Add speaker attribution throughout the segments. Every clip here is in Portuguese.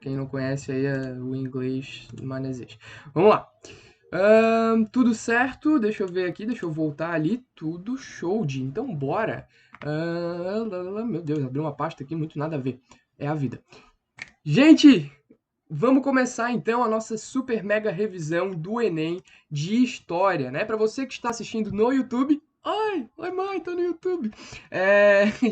Speaker 1: Quem não conhece aí o inglês manesês. Vamos lá. Tudo certo? Deixa eu ver aqui, deixa eu voltar ali. Tudo show de. Então, bora. Meu Deus, abriu uma pasta aqui, muito nada a ver. É a vida. Gente, vamos começar então a nossa super mega revisão do Enem de História, né? Para você que está assistindo no YouTube, oi mãe, tô no YouTube.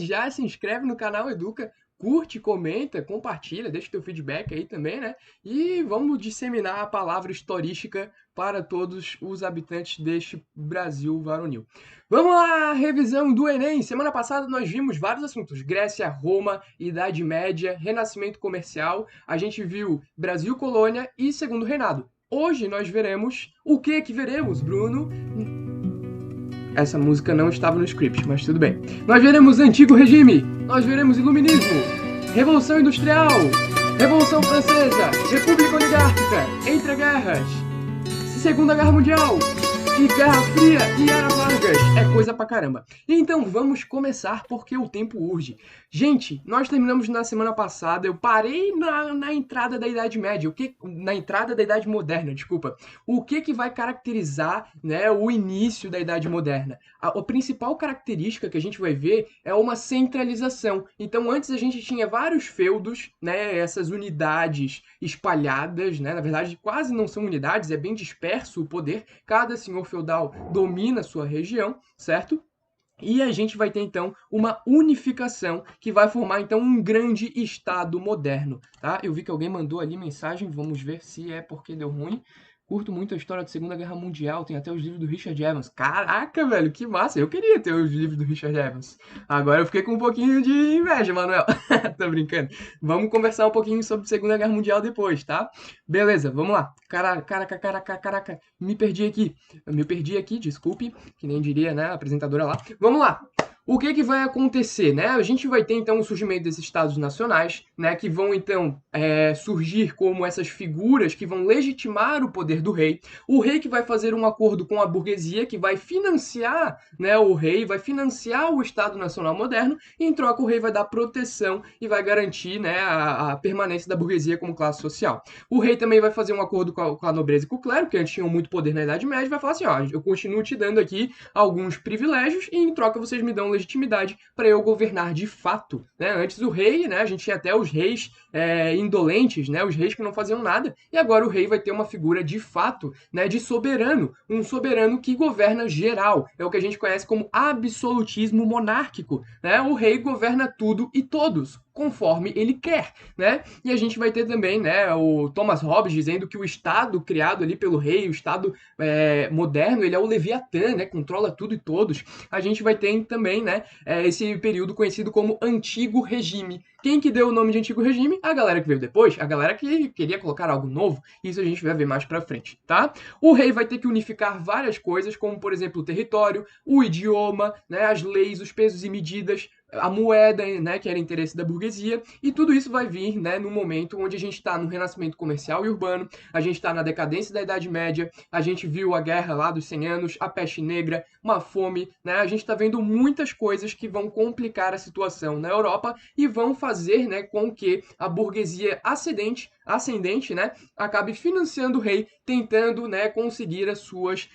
Speaker 1: Já se inscreve no canal Educa, curte, comenta, compartilha, deixa teu feedback aí também, né? E vamos disseminar a palavra historística para todos os habitantes deste Brasil varonil. Vamos lá, revisão do Enem. Semana passada nós vimos vários assuntos: Grécia, Roma, Idade Média, Renascimento Comercial. A gente viu Brasil Colônia e Segundo Reinado. Hoje nós veremos o que veremos, Bruno? Essa música não estava no script, mas tudo bem. Nós veremos Antigo Regime, nós veremos Iluminismo, Revolução Industrial, Revolução Francesa, República Oligárquica, Entre Guerras, Segunda Guerra Mundial, e Guerra Fria e Era Vargas. É coisa pra caramba. Então vamos começar porque o tempo urge. Gente, nós terminamos na semana passada. Eu parei na entrada da Idade Média. Na entrada da Idade Moderna, desculpa. O que vai caracterizar, né, o início da Idade Moderna? A principal característica que a gente vai ver é uma centralização. Então antes a gente tinha vários feudos, né, essas unidades espalhadas, né? Na verdade quase não são unidades, é bem disperso o poder. Cada senhor feudal domina a sua região, certo? E a gente vai ter então uma unificação que vai formar então um grande estado moderno, tá? Eu vi que alguém mandou ali mensagem, vamos ver se é porque deu ruim. Curto muito a história da Segunda Guerra Mundial, tem até os livros do Richard Evans. Caraca, velho, que massa! Eu queria ter os livros do Richard Evans. Agora eu fiquei com um pouquinho de inveja, Manuel. Tô brincando. Vamos conversar um pouquinho sobre Segunda Guerra Mundial depois, tá? Beleza, vamos lá. Caraca, me perdi aqui, desculpe, que nem diria, né, a apresentadora lá. Vamos lá. O que vai acontecer, né? A gente vai ter então o surgimento desses estados nacionais, né, que vão então surgir como essas figuras que vão legitimar o poder do rei. O rei que vai fazer um acordo com a burguesia, que vai financiar, né, o rei, vai financiar o Estado Nacional moderno, e em troca o rei vai dar proteção e vai garantir, né, a permanência da burguesia como classe social. O rei também vai fazer um acordo com a nobreza e com o clero, que antes tinham muito poder na Idade Média, e vai falar assim, ó, eu continuo te dando aqui alguns privilégios e em troca vocês me dão legitimidade para eu governar de fato, né? Antes o rei, né, a gente tinha até os reis indolentes, né, os reis que não faziam nada, e agora o rei vai ter uma figura de fato, né, de soberano, um soberano que governa geral, é o que a gente conhece como absolutismo monárquico, né? O rei governa tudo e todos, conforme ele quer, né? E a gente vai ter também, né, o Thomas Hobbes dizendo que o Estado criado ali pelo rei, o Estado moderno, ele é o Leviatã, né? Controla tudo e todos. A gente vai ter também, né, esse período conhecido como Antigo Regime. Quem que deu o nome de Antigo Regime? A galera que veio depois, a galera que queria colocar algo novo. Isso a gente vai ver mais pra frente, tá? O rei vai ter que unificar várias coisas, como por exemplo o território, o idioma, né, as leis, os pesos e medidas, a moeda, né, que era interesse da burguesia, e tudo isso vai vir, né, no momento onde a gente está no renascimento comercial e urbano, a gente está na decadência da Idade Média, a gente viu a guerra lá dos 100 anos, a peste negra, uma fome, né, a gente está vendo muitas coisas que vão complicar a situação na Europa e vão fazer, né, com que a burguesia ascendente, né, acabe financiando o rei, tentando, né, conseguir as suas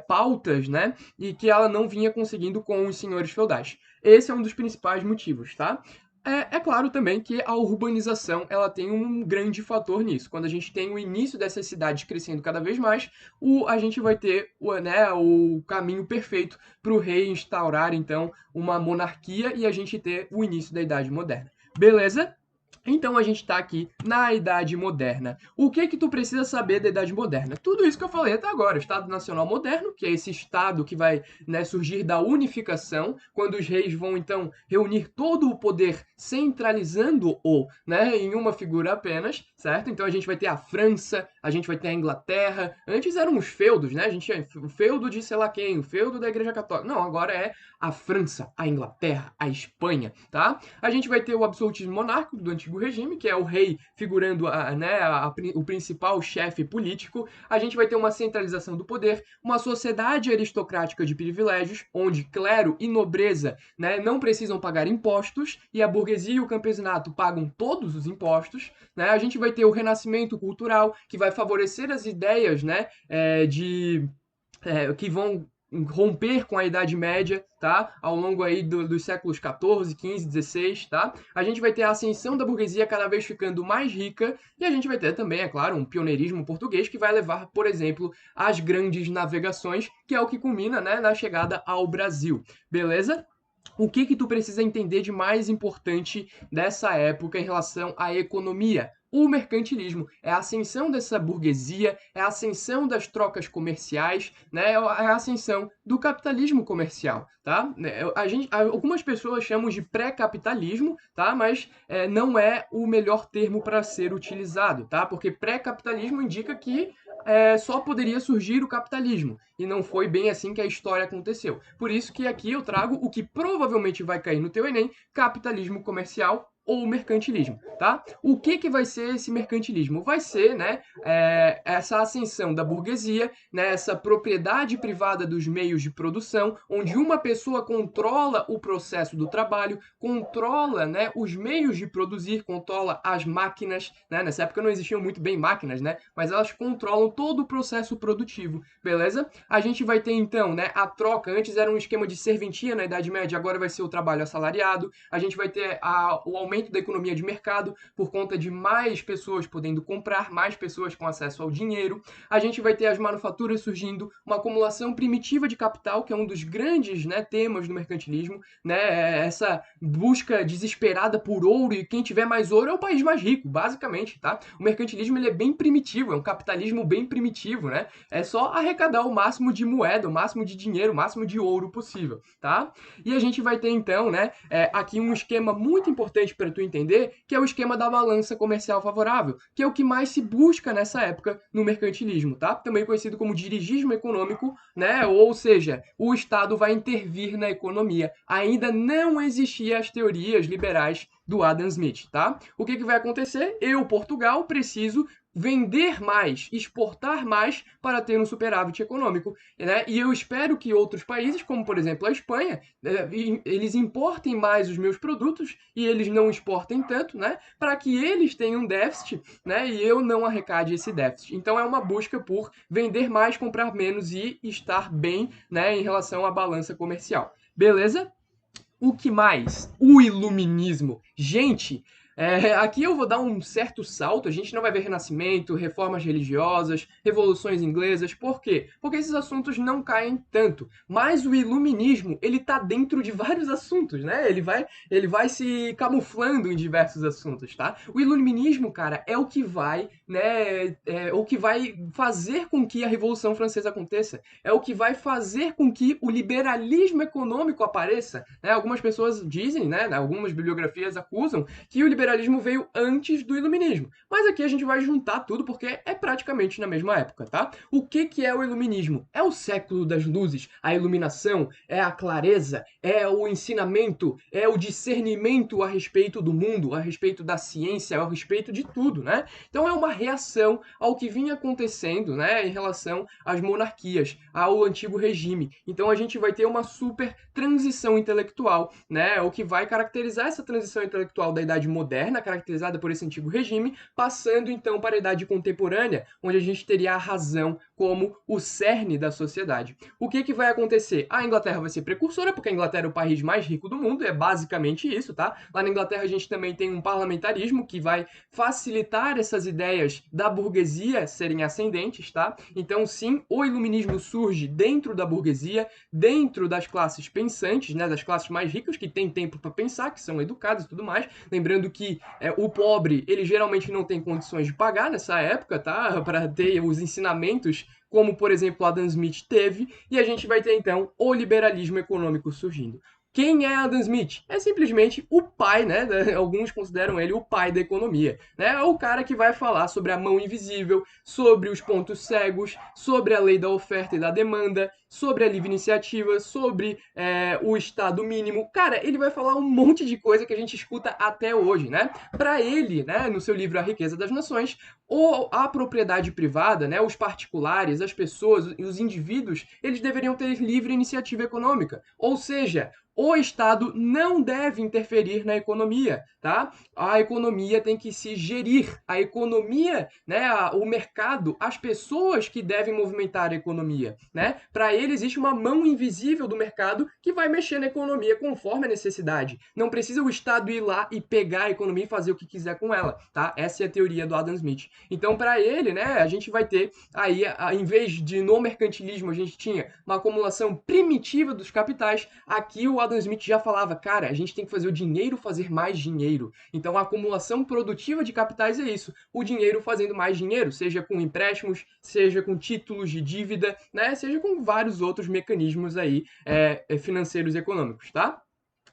Speaker 1: pautas, né, e que ela não vinha conseguindo com os senhores feudais. Esse é um dos principais motivos, tá? É claro também que a urbanização ela tem um grande fator nisso. Quando a gente tem o início dessas cidades crescendo cada vez mais, a gente vai ter o caminho perfeito para o rei instaurar, então, uma monarquia e a gente ter o início da Idade Moderna. Beleza? Então a gente está aqui na Idade Moderna. O que tu precisa saber da Idade Moderna? Tudo isso que eu falei até agora. Estado Nacional Moderno, que é esse estado que vai, né, surgir da unificação, quando os reis vão então reunir todo o poder, centralizando-o, né, em uma figura apenas, certo? Então a gente vai ter a França, a gente vai ter a Inglaterra. Antes eram os feudos, né? A gente tinha o feudo de sei lá quem, o feudo da Igreja Católica. Não, agora a França, a Inglaterra, a Espanha, tá? A gente vai ter o absolutismo monárquico do Antigo Antigo Regime, que é o rei figurando o principal chefe político. A gente vai ter uma centralização do poder, uma sociedade aristocrática de privilégios, onde clero e nobreza, né, não precisam pagar impostos, e a burguesia e o campesinato pagam todos os impostos. Né? A gente vai ter o renascimento cultural, que vai favorecer as ideias, né, que vão romper com a Idade Média, tá? Ao longo aí dos séculos 14, 15, 16, tá? A gente vai ter a ascensão da burguesia cada vez ficando mais rica, e a gente vai ter também, é claro, um pioneirismo português que vai levar, por exemplo, às grandes navegações, que é o que culmina, né, na chegada ao Brasil. Beleza? O que tu precisa entender de mais importante dessa época em relação à economia? O mercantilismo é a ascensão dessa burguesia, é a ascensão das trocas comerciais, né? É a ascensão do capitalismo comercial, tá? Algumas pessoas chamam de pré-capitalismo, tá? Mas não é o melhor termo para ser utilizado, tá? Porque pré-capitalismo indica que só poderia surgir o capitalismo, e não foi bem assim que a história aconteceu. Por isso que aqui eu trago o que provavelmente vai cair no teu Enem: capitalismo comercial ou mercantilismo, tá? O que vai ser esse mercantilismo? Vai ser, né, essa ascensão da burguesia, né, essa propriedade privada dos meios de produção, onde uma pessoa controla o processo do trabalho, controla, né, os meios de produzir, controla as máquinas, né? Nessa época não existiam muito bem máquinas, né? Mas elas controlam todo o processo produtivo, beleza? A gente vai ter então, né, a troca. Antes era um esquema de serventia na Idade Média, agora vai ser o trabalho assalariado. A gente vai ter o aumento da economia de mercado por conta de mais pessoas podendo comprar, mais pessoas com acesso ao dinheiro. A gente vai ter as manufaturas surgindo, uma acumulação primitiva de capital, que é um dos grandes, né, temas do mercantilismo, né? Essa busca desesperada por ouro, e quem tiver mais ouro é o país mais rico, basicamente, tá? O mercantilismo ele é bem primitivo, é um capitalismo bem primitivo, né? É só arrecadar o máximo de moeda, o máximo de dinheiro, o máximo de ouro possível, tá? E a gente vai ter então, né, aqui um esquema muito importante para tu entender, que é o esquema da balança comercial favorável, que é o que mais se busca nessa época no mercantilismo, tá? Também conhecido como dirigismo econômico, né? Ou seja, o Estado vai intervir na economia. Ainda não existiam as teorias liberais do Adam Smith, tá? O que vai acontecer? Eu, Portugal, preciso vender mais, exportar mais para ter um superávit econômico, né? E eu espero que outros países, como por exemplo a Espanha, eles importem mais os meus produtos e eles não exportem tanto, né? Para que eles tenham déficit, né? E eu não arrecade esse déficit. Então é uma busca por vender mais, comprar menos e estar bem, né, em relação à balança comercial. Beleza? O que mais? O iluminismo. Gente, aqui eu vou dar um certo salto. A gente não vai ver renascimento, reformas religiosas, revoluções inglesas. Por quê? Porque esses assuntos não caem tanto. Mas o iluminismo, ele tá dentro de vários assuntos, né? Ele vai se camuflando em diversos assuntos, tá? O iluminismo, cara, é o que vai, né, o que vai fazer com que a Revolução Francesa aconteça. É o que vai fazer com que o liberalismo econômico apareça, né? Algumas pessoas dizem, né, algumas bibliografias acusam que o liberalismo veio antes do iluminismo. Mas aqui a gente vai juntar tudo porque é praticamente na mesma época, tá? O que é o iluminismo? É o século das luzes, a iluminação, é a clareza, é o ensinamento, é o discernimento a respeito do mundo, a respeito da ciência, a respeito de tudo, né? Então é uma reação ao que vinha acontecendo, né, em relação às monarquias, ao antigo regime. Então a gente vai ter uma super transição intelectual, né? O que vai caracterizar essa transição intelectual da Idade Moderna, caracterizada por esse antigo regime, passando então para a Idade Contemporânea, onde a gente teria a razão como o cerne da sociedade. O que vai acontecer? A Inglaterra vai ser precursora, porque a Inglaterra é o país mais rico do mundo, é basicamente isso, tá? Lá na Inglaterra a gente também tem um parlamentarismo que vai facilitar essas ideias da burguesia serem ascendentes, tá? Então, sim, o iluminismo surge dentro da burguesia, dentro das classes pensantes, né, das classes mais ricas, que têm tempo para pensar, que são educadas e tudo mais. Lembrando que o pobre, ele geralmente não tem condições de pagar nessa época, tá? Para ter os ensinamentos como, por exemplo, Adam Smith teve, e a gente vai ter, então, o liberalismo econômico surgindo. Quem é Adam Smith? É simplesmente o pai, né? Alguns consideram ele o pai da economia, né? É o cara que vai falar sobre a mão invisível, sobre os pontos cegos, sobre a lei da oferta e da demanda, sobre a livre iniciativa, sobre o Estado mínimo. Cara, ele vai falar um monte de coisa que a gente escuta até hoje, né? Para ele, né, no seu livro A Riqueza das Nações, ou a propriedade privada, né, os particulares, as pessoas, os indivíduos, eles deveriam ter livre iniciativa econômica. Ou seja, o Estado não deve interferir na economia, tá? A economia tem que se gerir. A economia, né, o mercado, as pessoas que devem movimentar a economia, né? Para ele existe uma mão invisível do mercado que vai mexer na economia conforme a necessidade. Não precisa o Estado ir lá e pegar a economia e fazer o que quiser com ela, tá? Essa é a teoria do Adam Smith. Então, para ele, né, a gente vai ter aí, em vez de no mercantilismo a gente tinha uma acumulação primitiva dos capitais, aqui o Adam Smith já falava, cara, a gente tem que fazer o dinheiro fazer mais dinheiro. Então, a acumulação produtiva de capitais é isso, o dinheiro fazendo mais dinheiro, seja com empréstimos, seja com títulos de dívida, né, seja com vários outros mecanismos aí financeiros e econômicos, tá?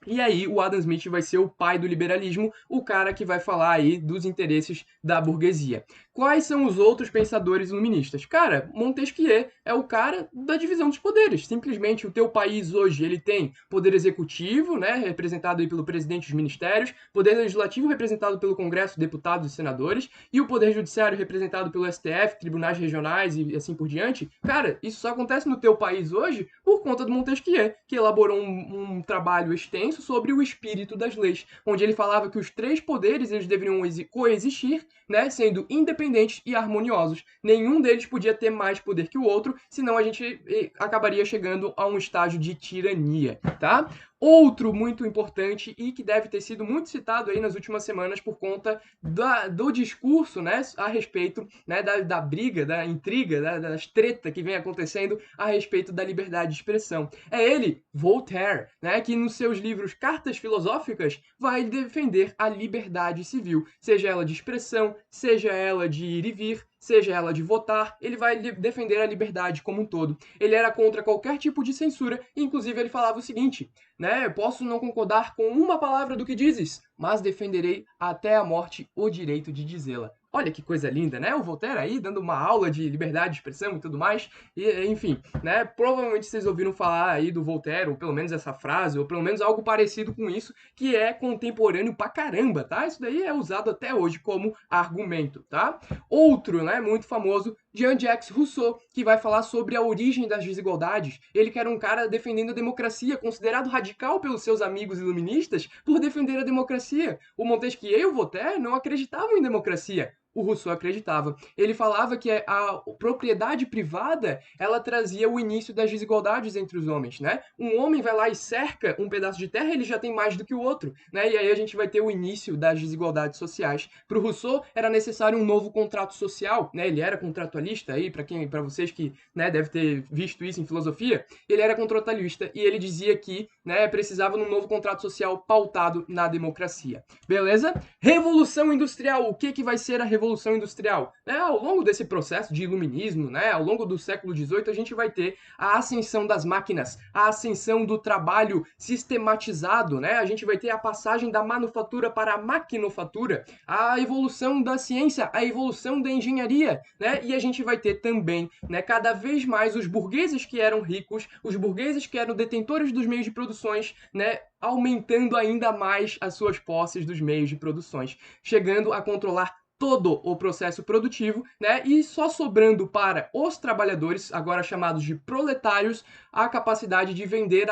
Speaker 1: E aí o Adam Smith vai ser o pai do liberalismo, o cara que vai falar aí dos interesses da burguesia. Quais são os outros pensadores iluministas? Cara, Montesquieu é o cara da divisão dos poderes. Simplesmente o teu país hoje ele tem poder executivo, né, representado aí pelo presidente dos ministérios, poder legislativo representado pelo Congresso, deputados e senadores, e o poder judiciário representado pelo STF, tribunais regionais e assim por diante. Cara, isso só acontece no teu país hoje por conta do Montesquieu, que elaborou um trabalho extenso sobre o espírito das leis, onde ele falava que os três poderes eles deveriam coexistir, né, sendo independentes e harmoniosos. Nenhum deles podia ter mais poder que o outro, senão a gente acabaria chegando a um estágio de tirania, tá? Outro muito importante e que deve ter sido muito citado aí nas últimas semanas por conta do discurso, né, a respeito, né, da briga, da intriga, das tretas que vem acontecendo a respeito da liberdade de expressão. É ele, Voltaire, né, que nos seus livros Cartas Filosóficas vai defender a liberdade civil, seja ela de expressão, seja ela de ir e vir, seja ela de votar, ele vai defender a liberdade como um todo. Ele era contra qualquer tipo de censura, e inclusive ele falava o seguinte, né, posso não concordar com uma palavra do que dizes, mas defenderei até a morte o direito de dizê-la. Olha que coisa linda, né? O Voltaire aí dando uma aula de liberdade de expressão e tudo mais. E, enfim, né? Provavelmente vocês ouviram falar aí do Voltaire, ou pelo menos essa frase, ou pelo menos algo parecido com isso, que é contemporâneo pra caramba, tá? Isso daí é usado até hoje como argumento, tá? Outro, né, muito famoso, Jean-Jacques Rousseau, que vai falar sobre a origem das desigualdades. Ele que era um cara defendendo a democracia, considerado radical pelos seus amigos iluministas por defender a democracia. O Montesquieu e o Voltaire não acreditavam em democracia. O Rousseau acreditava. Ele falava que a propriedade privada, ela trazia o início das desigualdades entre os homens, né? Um homem vai lá e cerca um pedaço de terra, ele já tem mais do que o outro, né? E aí a gente vai ter o início das desigualdades sociais. Para o Rousseau era necessário um novo contrato social, né? Ele era contratualista aí, para vocês que, né, deve ter visto isso em filosofia, ele era contratualista e ele dizia que, né, precisava de um novo contrato social pautado na democracia. Beleza? Revolução Industrial. O que vai ser a Revolução Industrial? Ao longo desse processo de iluminismo, né, ao longo do século XVIII, a gente vai ter a ascensão das máquinas, a ascensão do trabalho sistematizado, né? A gente vai ter a passagem da manufatura para a maquinofatura, a evolução da ciência, a evolução da engenharia, né? E a gente vai ter também, né, cada vez mais os burgueses que eram ricos, os burgueses que eram detentores dos meios de produções, né, aumentando ainda mais as suas posses dos meios de produções, chegando a controlar todo o processo produtivo, né? E só sobrando para os trabalhadores, agora chamados de proletários, a capacidade de vender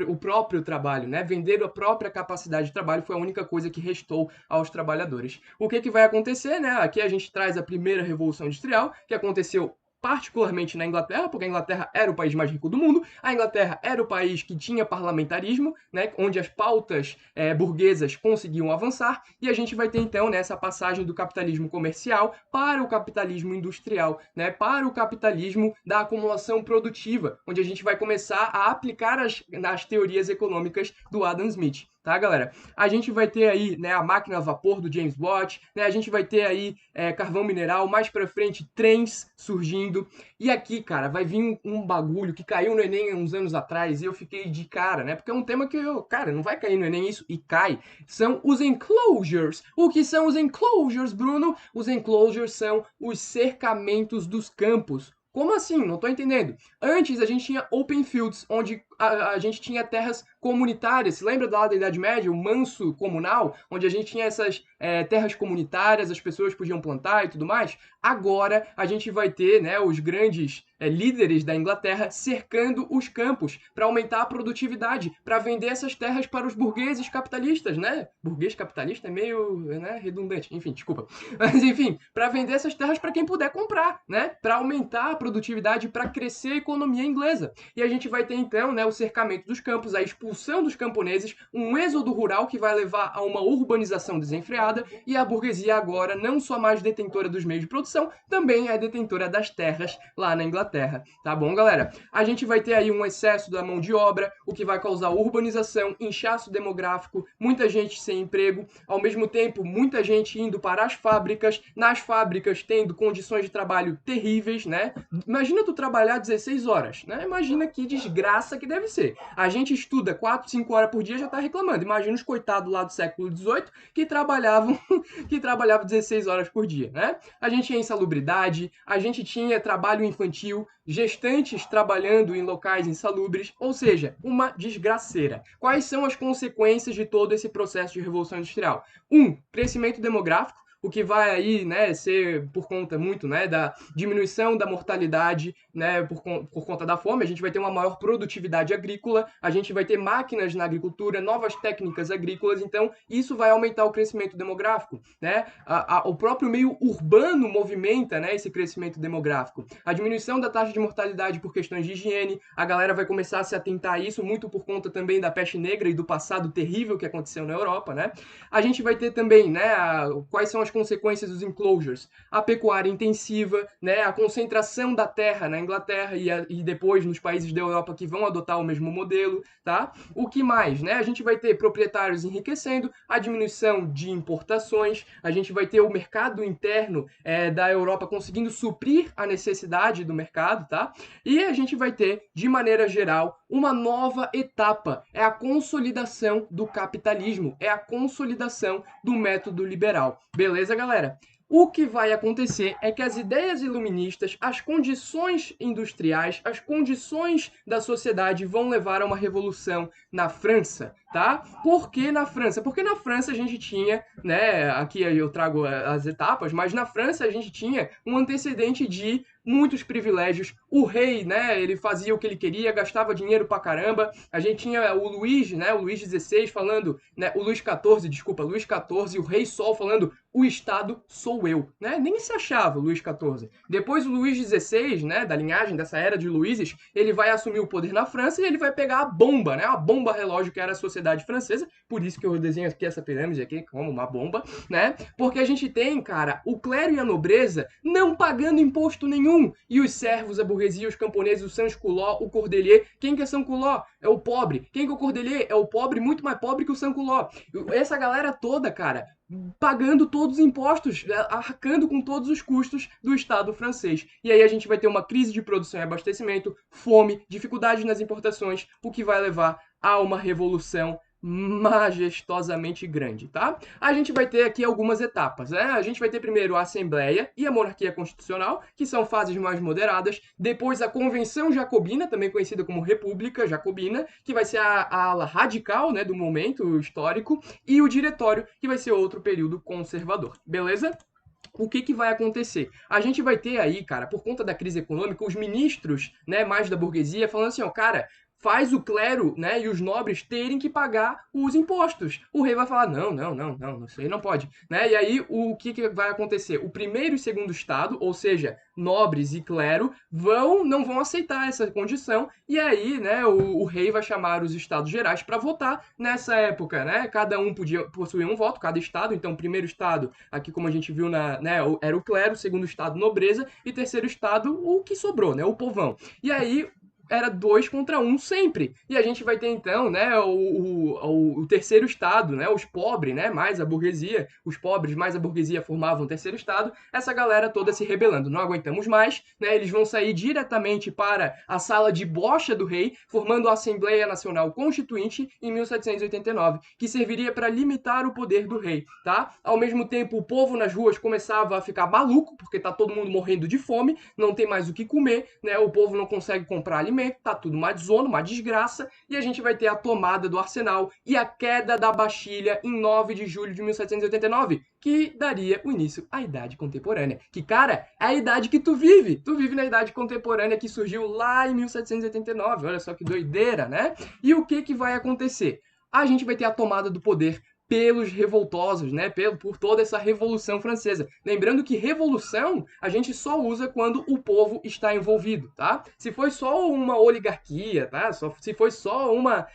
Speaker 1: o próprio trabalho, né? Vender a própria capacidade de trabalho foi a única coisa que restou aos trabalhadores. O que vai acontecer, né? Aqui a gente traz a primeira Revolução Industrial, que aconteceu particularmente na Inglaterra, porque a Inglaterra era o país mais rico do mundo, a Inglaterra era o país que tinha parlamentarismo, né, onde as pautas burguesas conseguiam avançar, e a gente vai ter então nessa passagem do capitalismo comercial para o capitalismo industrial, né, para o capitalismo da acumulação produtiva, onde a gente vai começar a aplicar as teorias econômicas do Adam Smith. tá, galera? A gente vai ter aí, né, a máquina a vapor do James Watt, né? A gente vai ter aí carvão mineral, mais pra frente trens surgindo. E aqui, cara, vai vir um bagulho que caiu no Enem uns anos atrás e eu fiquei de cara, né? Porque é um tema que cara, não vai cair no Enem isso, e cai. São os enclosures. O que são os enclosures, Bruno? Os enclosures são os cercamentos dos campos. Como assim? Não tô entendendo. Antes a gente tinha open fields, onde a gente tinha terras comunitárias. Se lembra lá da Idade Média, o manso comunal, onde a gente tinha essas terras comunitárias, as pessoas podiam plantar e tudo mais? Agora a gente vai ter, né, os grandes líderes da Inglaterra cercando os campos para aumentar a produtividade, para vender essas terras para os burgueses capitalistas, né? Burguês capitalista é meio, né, redundante. Enfim, desculpa. Mas enfim, para vender essas terras para quem puder comprar, né? Para aumentar a produtividade, para crescer a economia inglesa. E a gente vai ter então, né, o cercamento dos campos, a expulsão dos camponeses, um êxodo rural que vai levar a uma urbanização desenfreada e a burguesia agora não só mais detentora dos meios de produção, também é detentora das terras lá na Inglaterra. Tá bom, galera? A gente vai ter aí um excesso da mão de obra, o que vai causar urbanização, inchaço demográfico, muita gente sem emprego, ao mesmo tempo muita gente indo para as fábricas, nas fábricas tendo condições de trabalho terríveis, né? Imagina tu trabalhar 16 horas, né? Imagina que desgraça que deve ser. A gente estuda 4, 5 horas por dia e já tá reclamando. Imagina os coitados lá do século XVIII que trabalhavam 16 horas por dia, né? A gente tinha insalubridade, a gente tinha trabalho infantil, gestantes trabalhando em locais insalubres, ou seja, uma desgraceira. Quais são as consequências de todo esse processo de revolução industrial? Crescimento demográfico, o que vai aí, né, ser por conta muito, né, da diminuição da mortalidade, né, por conta da fome. A gente vai ter uma maior produtividade agrícola, a gente vai ter máquinas na agricultura, novas técnicas agrícolas, então isso vai aumentar o crescimento demográfico, né? O próprio meio urbano movimenta, né, esse crescimento demográfico. A diminuição da taxa de mortalidade por questões de higiene, a galera vai começar a se atentar a isso, muito por conta também da peste negra e do passado terrível que aconteceu na Europa, né? A gente vai ter também, né, quais são as consequências dos enclosures? A pecuária intensiva, né, a concentração da terra na Inglaterra e depois nos países da Europa que vão adotar o mesmo modelo, tá? O que mais, né? A gente vai ter proprietários enriquecendo, a diminuição de importações, a gente vai ter o mercado interno da Europa conseguindo suprir a necessidade do mercado, tá? E a gente vai ter, de maneira geral, uma nova etapa, é a consolidação do capitalismo, é a consolidação do método liberal. Beleza, galera? O que vai acontecer é que as ideias iluministas, as condições industriais, as condições da sociedade vão levar a uma revolução na França, tá? Por que na França? Porque na França a gente tinha, né, aqui eu trago as etapas, mas na França a gente tinha um antecedente de muitos privilégios. O rei, né, ele fazia o que ele queria, gastava dinheiro pra caramba. A gente tinha o Luís, né, o Luís XVI falando, né, o Luís XIV, desculpa, Luís XIV, o Rei Sol falando, o Estado sou eu, né? Nem se achava o Luís XIV. Depois o Luís XVI, né, da linhagem dessa era de Luíses, ele vai assumir o poder na França e ele vai pegar a bomba, né, a bomba relógio que era a sociedade francesa. Por isso que eu desenho aqui essa pirâmide aqui como uma bomba, né? Porque a gente tem, cara, o clero e a nobreza não pagando imposto nenhum. E os servos, a burguesia, os camponeses, o sans-culotte, o cordelier. Quem que é sans-culotte? É o pobre. Quem que é o cordelier? É o pobre, muito mais pobre que o sans-culotte. Essa galera toda, cara, pagando todos os impostos, arcando com todos os custos do Estado francês. E aí a gente vai ter uma crise de produção e abastecimento, fome, dificuldades nas importações, o que vai levar a uma revolução majestosamente grande, tá? A gente vai ter aqui algumas etapas, né? A gente vai ter primeiro a Assembleia e a Monarquia Constitucional, que são fases mais moderadas. Depois a Convenção Jacobina, também conhecida como República Jacobina, que vai ser a ala radical, né, do momento histórico, e o Diretório, que vai ser outro período conservador. Beleza? O que vai acontecer? A gente vai ter aí, cara, por conta da crise econômica, os ministros, né, mais da burguesia, falando assim, ó, cara, faz o clero, né, e os nobres terem que pagar os impostos. O rei vai falar, não, isso aí não pode, né? E aí, o que vai acontecer? O primeiro e segundo estado, ou seja, nobres e clero, não vão aceitar essa condição, e aí, né, o rei vai chamar os estados gerais para votar nessa época, né? Cada um podia possuir um voto, cada estado, então, o primeiro estado, aqui como a gente viu, né, era o clero, o segundo estado, nobreza, e terceiro estado, o que sobrou, né, o povão. E aí, era 2 contra 1 sempre. E a gente vai ter, então, né, o terceiro estado, né, os pobres, né, mais a burguesia, os pobres mais a burguesia formavam o terceiro estado, essa galera toda se rebelando. Não aguentamos mais, né, eles vão sair diretamente para a sala de bocha do rei, formando a Assembleia Nacional Constituinte em 1789, que serviria para limitar o poder do rei, tá? Ao mesmo tempo, o povo nas ruas começava a ficar maluco, porque tá todo mundo morrendo de fome, não tem mais o que comer, né? O povo não consegue comprar alimento, tá tudo uma zona, uma desgraça, e a gente vai ter a tomada do arsenal e a queda da Bastilha em 9 de julho de 1789, que daria o início à Idade Contemporânea. Que, cara, é a idade que tu vive. Tu vive na Idade Contemporânea que surgiu lá em 1789. Olha só que doideira, né? E o que que vai acontecer? A gente vai ter a tomada do poder pelos revoltosos, né? Por toda essa Revolução Francesa. Lembrando que revolução a gente só usa quando o povo está envolvido, tá? Se foi só uma oligarquia, tá? Se foi só uma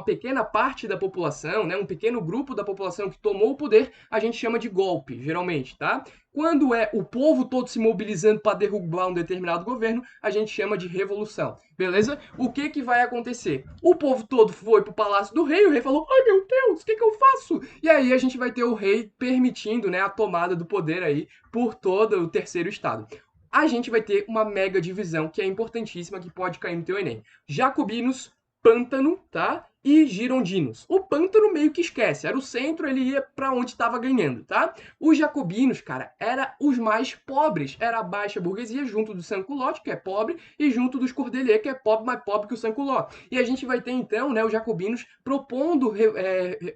Speaker 1: pequena parte da população, né? Um pequeno grupo da população que tomou o poder, a gente chama de golpe, geralmente, tá? Quando é o povo todo se mobilizando para derrubar um determinado governo, a gente chama de revolução, beleza? O que que vai acontecer? O povo todo foi pro palácio do rei, o rei falou, ai meu Deus, o que que eu faço? E aí a gente vai ter o rei permitindo, né, a tomada do poder aí por todo o terceiro estado. A gente vai ter uma mega divisão que é importantíssima, que pode cair no teu Enem. Jacobinos, pântano, tá? E girondinos. O pântano meio que esquece, era o centro, ele ia para onde estava ganhando, tá? Os jacobinos, cara, eram os mais pobres, era a baixa burguesia junto do sans-culotte, que é pobre, e junto dos cordeliers, que é pobre, mais pobre que o sans-culotte. E a gente vai ter então, né, os jacobinos propondo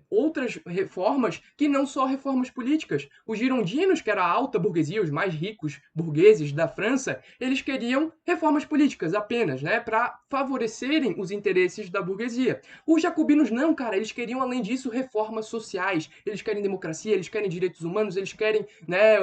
Speaker 1: outras reformas que não só reformas políticas. Os girondinos, que era a alta burguesia, os mais ricos burgueses da França, eles queriam reformas políticas apenas, né, para favorecerem os interesses da burguesia. Os jacobinos não, cara, eles queriam, além disso, reformas sociais. Eles querem democracia, eles querem direitos humanos, eles querem, né,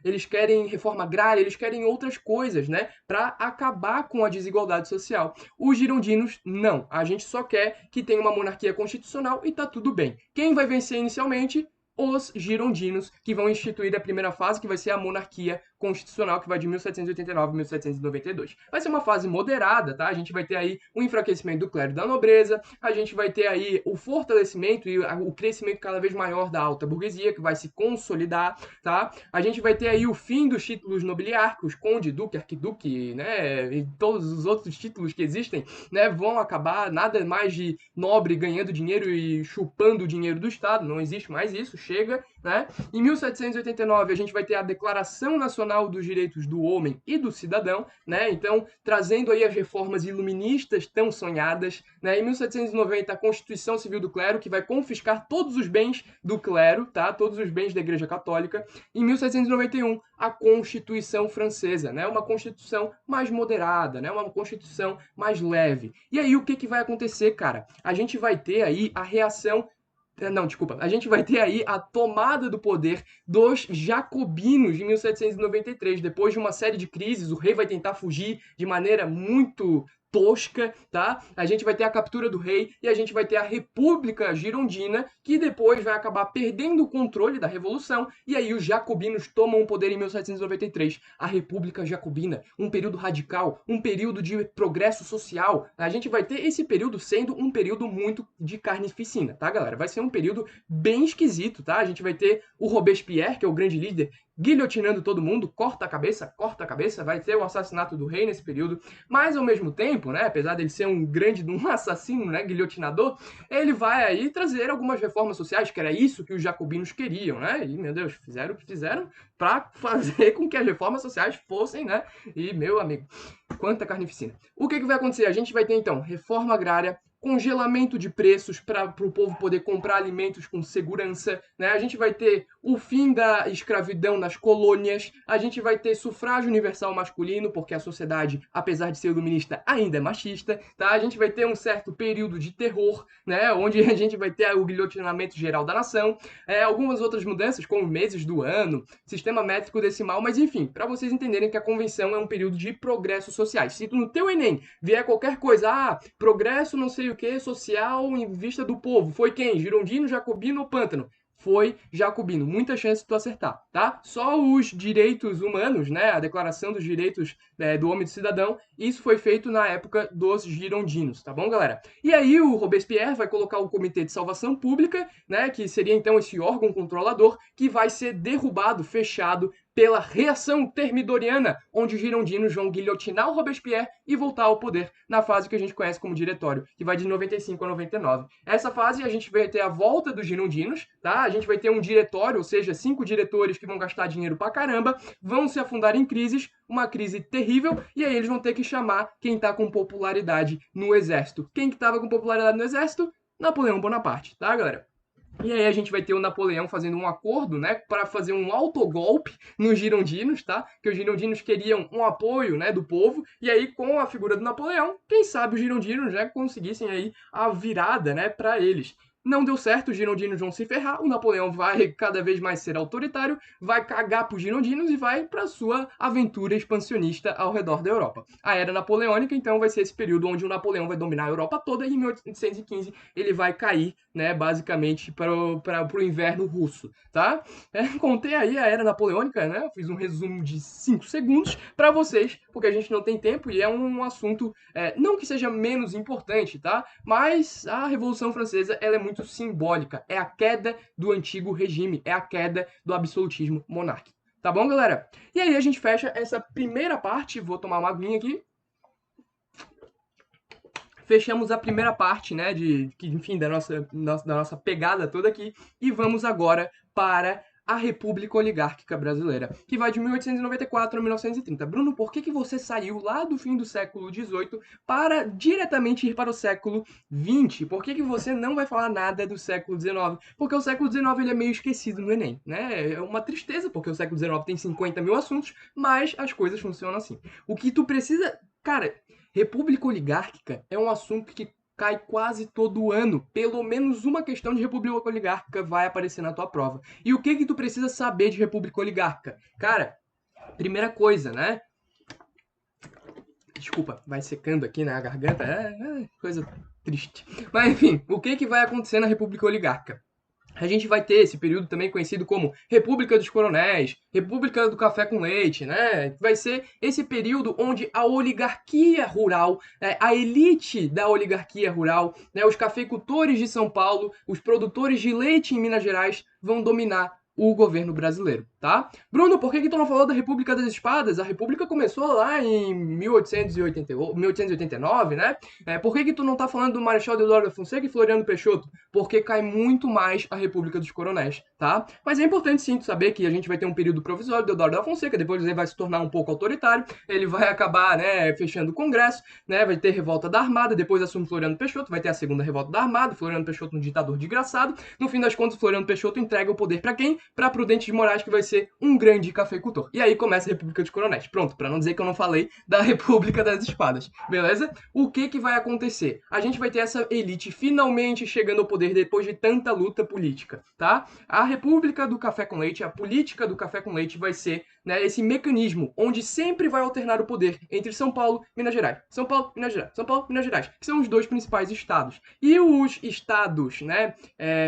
Speaker 1: eles querem reforma agrária, eles querem outras coisas, né, para acabar com a desigualdade social. Os girondinos, não. A gente só quer que tenha uma monarquia constitucional e tá tudo bem. Quem vai vencer inicialmente? Os girondinos, que vão instituir a primeira fase, que vai ser a monarquia constitucional, que vai de 1789 a 1792. Vai ser uma fase moderada, tá? A gente vai ter aí o enfraquecimento do clero e da nobreza, a gente vai ter aí o fortalecimento e o crescimento cada vez maior da alta burguesia, que vai se consolidar, tá? A gente vai ter aí o fim dos títulos nobiliárquicos, conde, duque, arquiduque, né? E todos os outros títulos que existem, né? Vão acabar, nada mais de nobre ganhando dinheiro e chupando o dinheiro do Estado, não existe mais isso, chega, né? Em 1789 a gente vai ter a Declaração Nacional dos Direitos do Homem e do Cidadão, né? Então, trazendo aí as reformas iluministas tão sonhadas, né? Em 1790 a Constituição Civil do Clero, que vai confiscar todos os bens do clero, tá? Todos os bens da Igreja Católica. Em 1791 a Constituição Francesa, né? Uma Constituição mais moderada, né? Uma Constituição mais leve. E aí o que que vai acontecer, cara? A gente vai ter aí a reação não, desculpa. A gente vai ter aí a tomada do poder dos jacobinos de 1793. Depois de uma série de crises, o rei vai tentar fugir de maneira muito tosca, tá? A gente vai ter a captura do rei e a gente vai ter a República Girondina, que depois vai acabar perdendo o controle da Revolução, e aí os jacobinos tomam o poder em 1793. A República Jacobina, um período radical, um período de progresso social. A gente vai ter esse período sendo um período muito de carnificina, tá, galera? Vai ser um período bem esquisito, tá? A gente vai ter o Robespierre, que é o grande líder, guilhotinando todo mundo, corta a cabeça, vai ter o assassinato do rei nesse período, mas ao mesmo tempo, né, apesar dele ser um assassino, né, guilhotinador, ele vai aí trazer algumas reformas sociais, que era isso que os jacobinos queriam, né, e, meu Deus, fizeram o que fizeram para fazer com que as reformas sociais fossem, né, e, meu amigo, quanta carnificina. O que vai acontecer? A gente vai ter, então, reforma agrária, congelamento de preços para o povo poder comprar alimentos com segurança, né? A gente vai ter o fim da escravidão nas colônias, a gente vai ter sufrágio universal masculino, porque a sociedade, apesar de ser iluminista, ainda é machista, tá? A gente vai ter um certo período de terror, né? Onde a gente vai ter o guilhotinamento geral da nação, algumas outras mudanças, como meses do ano, sistema métrico decimal, mas enfim, para vocês entenderem que a convenção é um período de progressos sociais. Se no teu Enem vier qualquer coisa, progresso não sei o que, social em vista do povo, foi quem? Girondino, Jacobino ou Pântano? foi jacobino. Muita chance de tu acertar, tá? Só os direitos humanos, né? A Declaração dos Direitos do Homem e do Cidadão, isso foi feito na época dos girondinos, tá bom, galera? E aí o Robespierre vai colocar o Comitê de Salvação Pública, né? Que seria então esse órgão controlador que vai ser derrubado, fechado pela reação termidoriana, onde os girondinos vão guilhotinar o Robespierre e voltar ao poder na fase que a gente conhece como diretório, que vai de 95 a 99. Essa fase a gente vai ter a volta dos girondinos, tá? A gente vai ter um diretório, ou seja, 5 diretores que vão gastar dinheiro pra caramba, vão se afundar em crises, uma crise terrível, e aí eles vão ter que chamar quem tá com popularidade no exército. Quem que tava com popularidade no exército? Napoleão Bonaparte, tá, galera? E aí a gente vai ter o Napoleão fazendo um acordo, né, para fazer um autogolpe nos girondinos, tá? Que os girondinos queriam um apoio, né, do povo. E aí com a figura do Napoleão, quem sabe os girondinos já conseguissem aí a virada, né, para eles. Não deu certo, os girondinos vão se ferrar, o Napoleão vai cada vez mais ser autoritário, vai cagar para os girondinos e vai para sua aventura expansionista ao redor da Europa. A Era Napoleônica, então, vai ser esse período onde o Napoleão vai dominar a Europa toda e em 1815 ele vai cair, né, basicamente para o inverno russo, tá? Contei aí a Era Napoleônica, né? Fiz um resumo de 5 segundos para vocês, porque a gente não tem tempo e é um assunto, não que seja menos importante, tá? Mas a Revolução Francesa, ela é muito simbólica. É a queda do antigo regime, é a queda do absolutismo monárquico. Tá bom, galera? E aí a gente fecha essa primeira parte. Vou tomar uma aguinha aqui. Fechamos a primeira parte, né, enfim, da nossa pegada toda aqui, e vamos agora para a República Oligárquica Brasileira, que vai de 1894 a 1930. Bruno, por que você saiu lá do fim do século XVIII para diretamente ir para o século XX? Por que você não vai falar nada do século XIX? Porque o século XIX ele é meio esquecido no Enem, né? É uma tristeza, porque o século XIX tem 50 mil assuntos, mas as coisas funcionam assim. O que tu precisa... Cara, República Oligárquica é um assunto que cai quase todo ano. Pelo menos uma questão de República Oligárquica vai aparecer na tua prova. E o que tu precisa saber de República Oligárquica? Cara, primeira coisa, né? Desculpa, vai secando aqui na garganta. Coisa triste. Mas enfim, o que vai acontecer na República Oligárquica? A gente vai ter esse período também conhecido como República dos Coronéis, República do Café com Leite, né? Vai ser esse período onde a oligarquia rural, né, a elite da oligarquia rural, né, os cafeicultores de São Paulo, os produtores de leite em Minas Gerais vão dominar o governo brasileiro, tá? Bruno, por que tu não falou da República das Espadas? A República começou lá em 1889, né? Por que tu não tá falando do Marechal Deodoro da Fonseca e Floriano Peixoto? Porque cai muito mais a República dos Coronéis, tá? Mas é importante sim saber que a gente vai ter um período provisório de Deodoro da Fonseca, depois ele vai se tornar um pouco autoritário, ele vai acabar, né, fechando o Congresso, né, vai ter revolta da Armada, depois assume Floriano Peixoto, vai ter a segunda revolta da Armada, Floriano Peixoto um ditador desgraçado, no fim das contas Floriano Peixoto entrega o poder para quem? Para Prudente de Moraes, que vai ser um grande cafeicultor. E aí começa a República dos Coronéis. Pronto, para não dizer que eu não falei da República das Espadas, beleza? O que vai acontecer? A gente vai ter essa elite finalmente chegando ao poder depois de tanta luta política, tá? A República do Café com Leite, a política do café com leite vai ser, né, esse mecanismo onde sempre vai alternar o poder entre São Paulo e Minas Gerais. São Paulo, Minas Gerais. São Paulo, Minas Gerais, que são os dois principais estados. E os estados, né,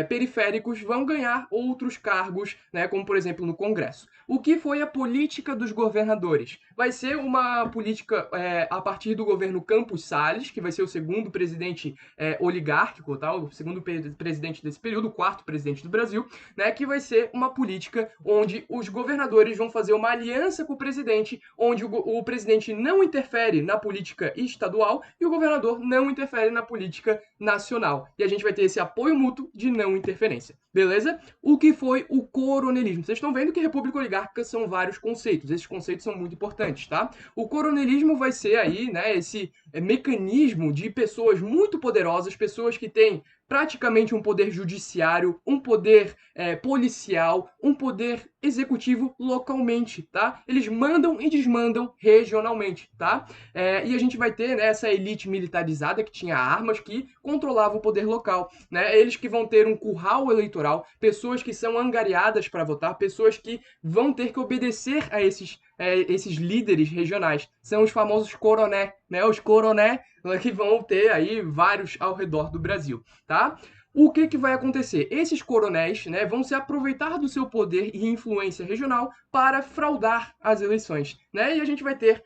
Speaker 1: periféricos vão ganhar outros cargos, né, como por exemplo no Congresso. O que foi a política dos governadores? Vai ser uma política a partir do governo Campos Salles, que vai ser o segundo presidente oligárquico, tá? O segundo presidente desse período, o quarto presidente do Brasil, né? Que vai ser uma política onde os governadores vão fazer uma aliança com o presidente, onde o presidente não interfere na política estadual e o governador não interfere na política nacional. E a gente vai ter esse apoio mútuo de não interferência. Beleza? O que foi o coronelismo? Vocês estão vendo que República Oligárquica são vários conceitos. Esses conceitos são muito importantes, tá? O coronelismo vai ser aí, né, esse mecanismo de pessoas muito poderosas, pessoas que têm praticamente um poder judiciário, um poder policial, um poder executivo localmente, tá? Eles mandam e desmandam regionalmente, tá? E a gente vai ter, né, essa elite militarizada que tinha armas, que controlava o poder local, né? Eles que vão ter um curral eleitoral, pessoas que são angariadas para votar, pessoas que vão ter que obedecer a esses líderes regionais. São os famosos coroné, né? Os coroné que vão ter aí vários ao redor do Brasil, tá? o que, que vai acontecer? Esses coronéis, né, vão se aproveitar do seu poder e influência regional para fraudar as eleições, né? E a gente vai ter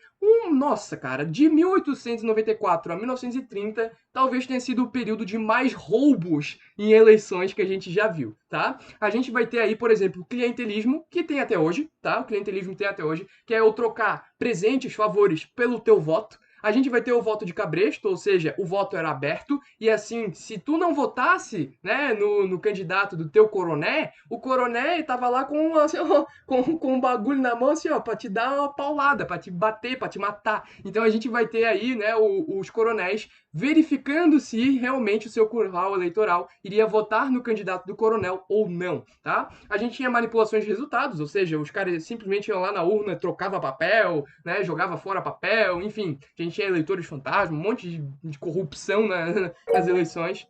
Speaker 1: nossa, cara, de 1894 a 1930, talvez tenha sido o período de mais roubos em eleições que a gente já viu, tá? A gente vai ter aí, por exemplo, o clientelismo, que tem até hoje, tá? O clientelismo tem até hoje, que é eu trocar presentes, favores pelo teu voto. A gente vai ter o voto de cabresto, ou seja, o voto era aberto, e assim, se tu não votasse, né, no candidato do teu coroné, o coroné tava lá com, assim, ó, com um bagulho na mão, assim, ó, pra te dar uma paulada, pra te bater, pra te matar. Então a gente vai ter aí, né, os coronéis verificando se realmente o seu curral eleitoral iria votar no candidato do coronel ou não, tá? A gente tinha manipulações de resultados, ou seja, os caras simplesmente iam lá na urna, trocava papel, né, jogava fora papel, enfim, a gente tinha eleitores fantasma, um monte de corrupção nas eleições.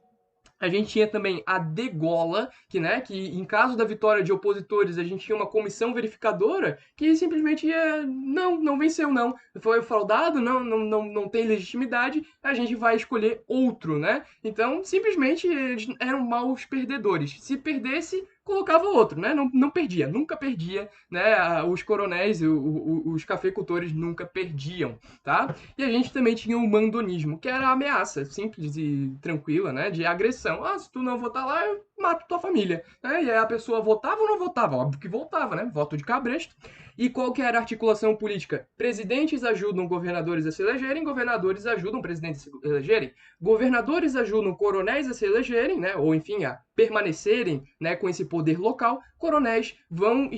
Speaker 1: A gente tinha também a degola, que em caso da vitória de opositores, a gente tinha uma comissão verificadora que simplesmente ia, não venceu, não. Foi fraudado, não tem legitimidade, a gente vai escolher outro, né? Então, simplesmente, eles eram maus perdedores. Se perdesse, colocava outro, né? Não perdia, nunca perdia, né? Os coronéis, os cafeicultores nunca perdiam, tá? E a gente também tinha o mandonismo, que era a ameaça simples e tranquila, né, de agressão. Ah, se tu não votar lá, eu mato tua família. Né? E aí a pessoa votava ou não votava? Óbvio que votava, né? Voto de cabresto. E qual que era a articulação política? Presidentes ajudam governadores a se elegerem, governadores ajudam presidentes a se elegerem, governadores ajudam coronéis a se elegerem, né, ou enfim, a permanecerem, né, com esse poder local, coronéis vão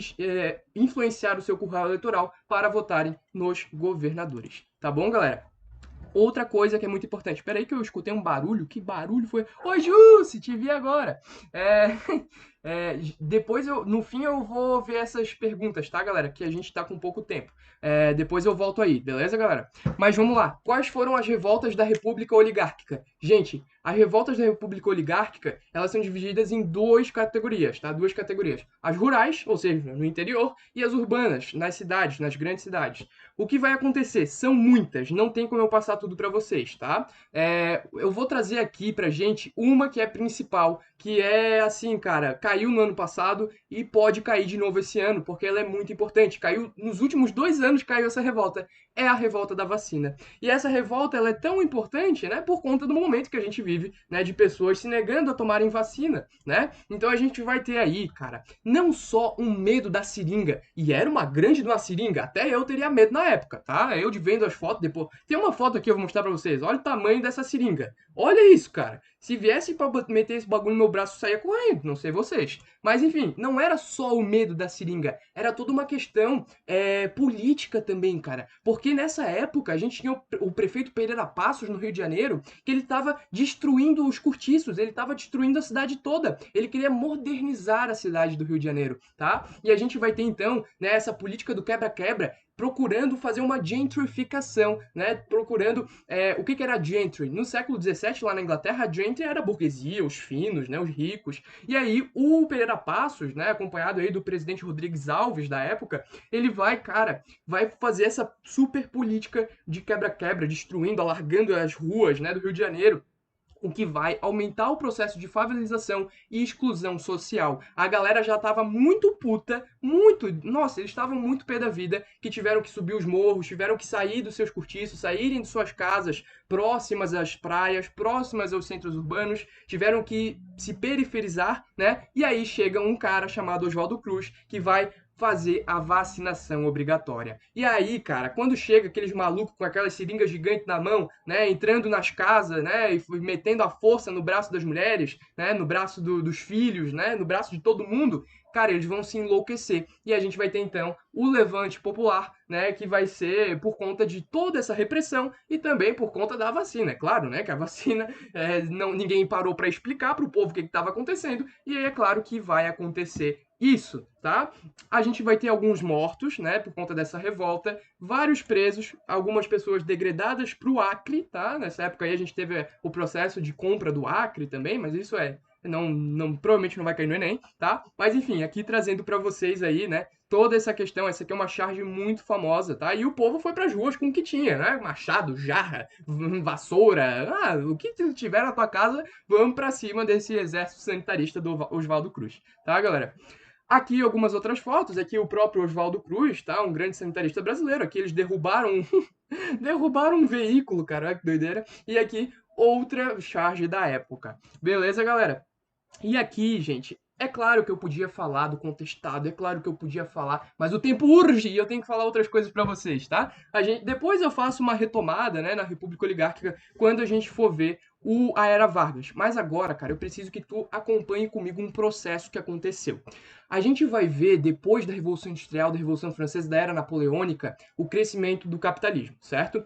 Speaker 1: influenciar o seu curral eleitoral para votarem nos governadores. Tá bom, galera? Outra coisa que é muito importante. Espera aí que eu escutei um barulho. Que barulho foi? Ô, Ju, se te vi agora. É, depois, no fim, eu vou ver essas perguntas, tá, galera? Que a gente tá com pouco tempo. Depois eu volto aí, beleza, galera? Mas vamos lá. Quais foram as revoltas da República Oligárquica? Gente, as revoltas da República Oligárquica, elas são divididas em duas categorias, tá? Duas categorias. As rurais, ou seja, no interior, e as urbanas, nas cidades, nas grandes cidades. O que vai acontecer? São muitas, não tem como eu passar tudo para vocês, tá? Eu vou trazer aqui pra gente uma que é principal, que é assim, cara, caiu no ano passado e pode cair de novo esse ano, porque ela é muito importante. Caiu nos últimos 2 anos, caiu essa revolta. É a revolta da vacina. E essa revolta ela é tão importante, né, por conta do momento que a gente vive, né, de pessoas se negando a tomarem vacina, né? Então a gente vai ter aí, cara, não só um medo da seringa, e era uma grande de uma seringa, até eu teria medo na época, tá? Eu de vendo as fotos depois. Tem uma foto aqui eu vou mostrar pra vocês. Olha o tamanho dessa seringa. Olha isso, cara. Se viesse pra meter esse bagulho no meu braço, eu saía correndo. Não sei vocês. Mas enfim, não era só o medo da seringa. Era toda uma questão política também, cara. Porque nessa época a gente tinha o prefeito Pereira Passos no Rio de Janeiro, que ele estava destruindo os cortiços, ele estava destruindo a cidade toda. Ele queria modernizar a cidade do Rio de Janeiro, tá? E a gente vai ter então, né, essa política do quebra-quebra, procurando fazer uma gentrificação, né? Procurando o que era gentry. No século XVII, lá na Inglaterra, a gentry era a burguesia, os finos, né? Os ricos. E aí o Pereira Passos, né? Acompanhado aí do presidente Rodrigues Alves da época, ele vai fazer essa super política de quebra-quebra, destruindo, alargando as ruas, né? Do Rio de Janeiro, o que vai aumentar o processo de favelização e exclusão social. A galera já estava muito puta, nossa, eles estavam muito pé da vida, que tiveram que subir os morros, tiveram que sair dos seus cortiços, saírem de suas casas próximas às praias, próximas aos centros urbanos, tiveram que se periferizar, né? E aí chega um cara chamado Oswaldo Cruz, que vai fazer a vacinação obrigatória. E aí, cara, quando chega aqueles malucos com aquelas seringas gigantes na mão, né, entrando nas casas, né, e metendo a força no braço das mulheres, né, no braço dos filhos, né, no braço de todo mundo, cara, eles vão se enlouquecer. E a gente vai ter, então, o levante popular, né, que vai ser por conta de toda essa repressão e também por conta da vacina. É claro, né, que a vacina, ninguém parou para explicar para o povo o que estava acontecendo, e aí é claro que vai acontecer isso, tá? A gente vai ter alguns mortos, né, por conta dessa revolta, vários presos, algumas pessoas degradadas para o Acre, tá? Nessa época aí a gente teve o processo de compra do Acre também, mas isso é provavelmente não vai cair no Enem, tá? Mas enfim, aqui trazendo para vocês aí, né, toda essa questão. Essa aqui é uma charge muito famosa, tá? E o povo foi para as ruas com o que tinha, né? Machado, jarra, vassoura, o que tiver na tua casa, vamos para cima desse exército sanitarista do Oswaldo Cruz, tá, galera? Aqui algumas outras fotos, aqui o próprio Oswaldo Cruz, tá? Um grande sanitarista brasileiro. Aqui eles derrubaram derrubaram um veículo, cara, olha que doideira. E aqui outra charge da época. Beleza, galera? E aqui, gente, é claro que eu podia falar do contestado, é claro que eu podia falar, mas o tempo urge e eu tenho que falar outras coisas para vocês, tá? Depois eu faço uma retomada, né, na República Oligárquica quando a gente for ver a Era Vargas. Mas agora, cara, eu preciso que tu acompanhe comigo um processo que aconteceu. A gente vai ver, depois da Revolução Industrial, da Revolução Francesa, da Era Napoleônica, o crescimento do capitalismo, certo?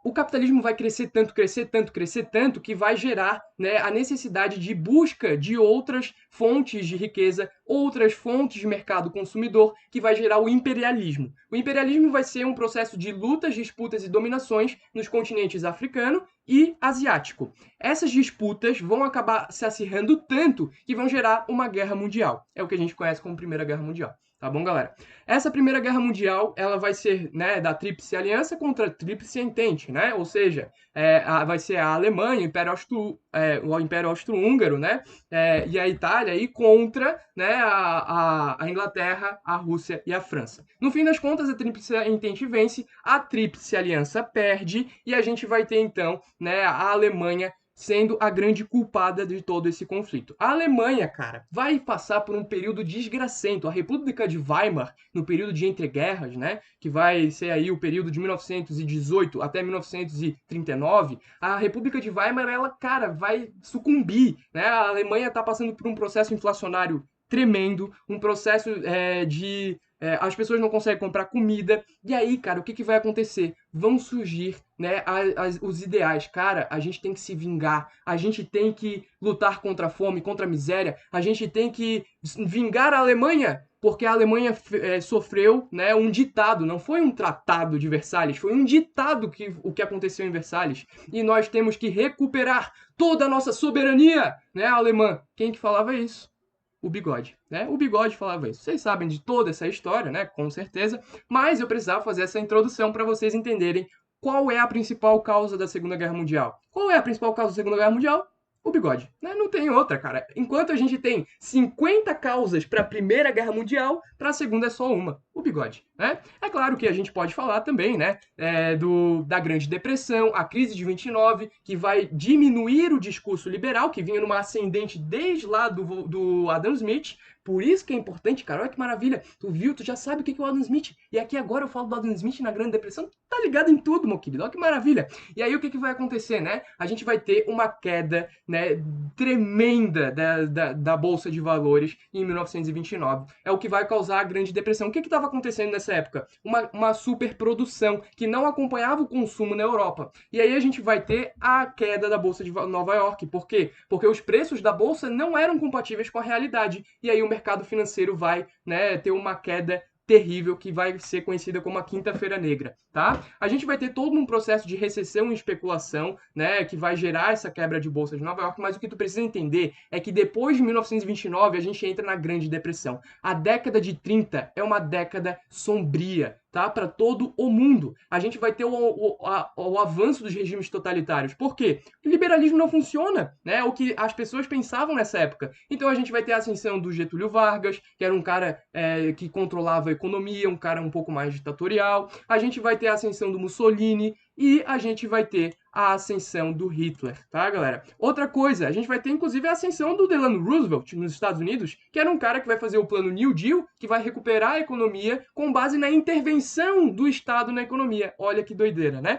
Speaker 1: O capitalismo vai crescer tanto, crescer tanto, crescer tanto, que vai gerar, né, a necessidade de busca de outras fontes de riqueza, outras fontes de mercado consumidor, que vai gerar o imperialismo. O imperialismo vai ser um processo de lutas, disputas e dominações nos continentes africano e asiático. Essas disputas vão acabar se acirrando tanto que vão gerar uma guerra mundial. É o que a gente conhece como Primeira Guerra Mundial. Tá bom, galera? Essa Primeira Guerra Mundial, ela vai ser, né, da Tríplice Aliança contra a Tríplice Entente, né? Ou seja, vai ser a Alemanha, o Império Austro-Húngaro, né? E a Itália aí contra, né, a Inglaterra, a Rússia e a França. No fim das contas, a Tríplice Entente vence, a Tríplice Aliança perde e a gente vai ter então, né, a Alemanha sendo a grande culpada de todo esse conflito. A Alemanha, cara, vai passar por um período desgracento. A República de Weimar, no período de entreguerras, né, que vai ser aí o período de 1918 até 1939, a República de Weimar, ela, cara, vai sucumbir, né? A Alemanha está passando por um processo inflacionário tremendo, um processo as pessoas não conseguem comprar comida. E aí, cara, o que, que vai acontecer? Vão surgir, né, os ideais. Cara, a gente tem que se vingar, a gente tem que lutar contra a fome, contra a miséria, a gente tem que vingar a Alemanha, porque a Alemanha sofreu, né, um ditado, não foi um tratado de Versalhes, foi um ditado o que aconteceu em Versalhes. E nós temos que recuperar toda a nossa soberania, né, alemã. Quem que falava isso? O Bigode, né? O Bigode falava isso. Vocês sabem de toda essa história, né? Com certeza. Mas eu precisava fazer essa introdução para vocês entenderem qual é a principal causa da Segunda Guerra Mundial. Qual é a principal causa da Segunda Guerra Mundial? O Bigode, né? Não tem outra, cara. Enquanto a gente tem 50 causas para a Primeira Guerra Mundial, para a Segunda é só uma, o Bigode, né? É claro que a gente pode falar também, né, da Grande Depressão, a crise de 29, que vai diminuir o discurso liberal, que vinha numa ascendente desde lá do Adam Smith. Por isso que é importante, cara. Olha que maravilha. Tu viu, tu já sabe o que é o Adam Smith. E aqui agora eu falo do Adam Smith na Grande Depressão. Tá ligado em tudo, meu querido. Olha que maravilha. E aí o que vai acontecer, né? A gente vai ter uma queda, né, tremenda da Bolsa de Valores em 1929. É o que vai causar a Grande Depressão. O que estava acontecendo nessa época? Uma superprodução que não acompanhava o consumo na Europa. E aí a gente vai ter a queda da Bolsa de Nova York. Por quê? Porque os preços da Bolsa não eram compatíveis com a realidade. E aí o mercado financeiro vai, né, ter uma queda terrível que vai ser conhecida como a Quinta-feira Negra, tá? A gente vai ter todo um processo de recessão e especulação, né, que vai gerar essa quebra de bolsa de Nova York, mas o que tu precisa entender é que depois de 1929 a gente entra na Grande Depressão. A década de 30 é uma década sombria, tá? Para todo o mundo. A gente vai ter o avanço dos regimes totalitários. Por quê? O liberalismo não funciona, né? É o que as pessoas pensavam nessa época. Então a gente vai ter a ascensão do Getúlio Vargas, que era um cara que controlava a economia, um cara um pouco mais ditatorial. A gente vai ter a ascensão do Mussolini e a gente vai ter a ascensão do Hitler, tá, galera? Outra coisa, a gente vai ter inclusive a ascensão do Delano Roosevelt nos Estados Unidos, que era um cara que vai fazer o plano New Deal, que vai recuperar a economia com base na intervenção do Estado na economia. Olha que doideira, né?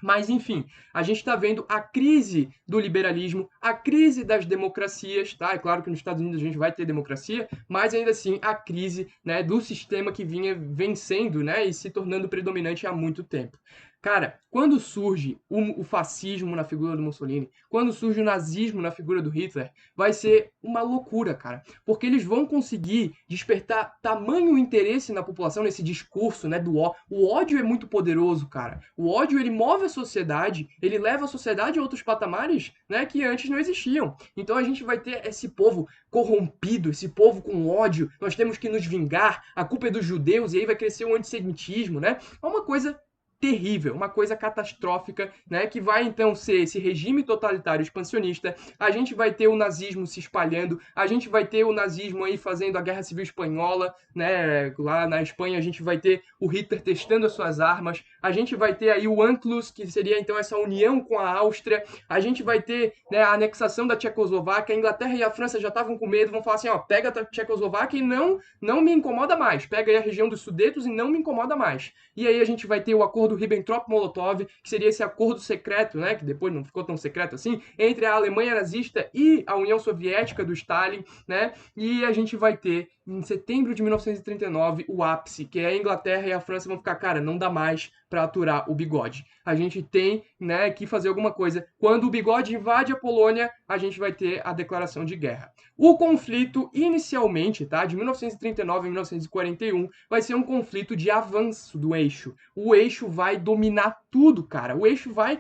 Speaker 1: Mas, enfim, a gente está vendo a crise do liberalismo, a crise das democracias, tá? É claro que nos Estados Unidos a gente vai ter democracia, mas ainda assim a crise, né, do sistema que vinha vencendo, né, e se tornando predominante há muito tempo. Cara, quando surge o fascismo na figura do Mussolini, quando surge o nazismo na figura do Hitler, vai ser uma loucura, cara. Porque eles vão conseguir despertar tamanho interesse na população, nesse discurso, né, do ódio. O ódio é muito poderoso, cara. O ódio, ele move a sociedade, ele leva a sociedade a outros patamares, né, que antes não existiam. Então a gente vai ter esse povo corrompido, esse povo com ódio, nós temos que nos vingar, a culpa é dos judeus, e aí vai crescer o antissemitismo, né? É uma coisa terrível, uma coisa catastrófica, né, que vai então ser esse regime totalitário expansionista. A gente vai ter o nazismo se espalhando, a gente vai ter o nazismo aí fazendo a Guerra Civil Espanhola, né, lá na Espanha a gente vai ter o Hitler testando as suas armas, a gente vai ter aí o Anschluss, que seria então essa união com a Áustria, a gente vai ter, né, a anexação da Tchecoslováquia, a Inglaterra e a França já estavam com medo, vão falar assim, ó, pega a Tchecoslováquia e não me incomoda mais, pega aí a região dos Sudetos e não me incomoda mais. E aí a gente vai ter o acordo Ribbentrop-Molotov, que seria esse acordo secreto, né, que depois não ficou tão secreto assim, entre a Alemanha nazista e a União Soviética do Stalin, né? E a gente vai ter em setembro de 1939 o ápice, que é a Inglaterra e a França vão ficar, cara, não dá mais para aturar o Bigode. A gente tem, né, que fazer alguma coisa. Quando o Bigode invade a Polônia, a gente vai ter a declaração de guerra. O conflito, inicialmente, tá, de 1939 a 1941, vai ser um conflito de avanço do eixo. O eixo vai dominar tudo, cara. O eixo vai,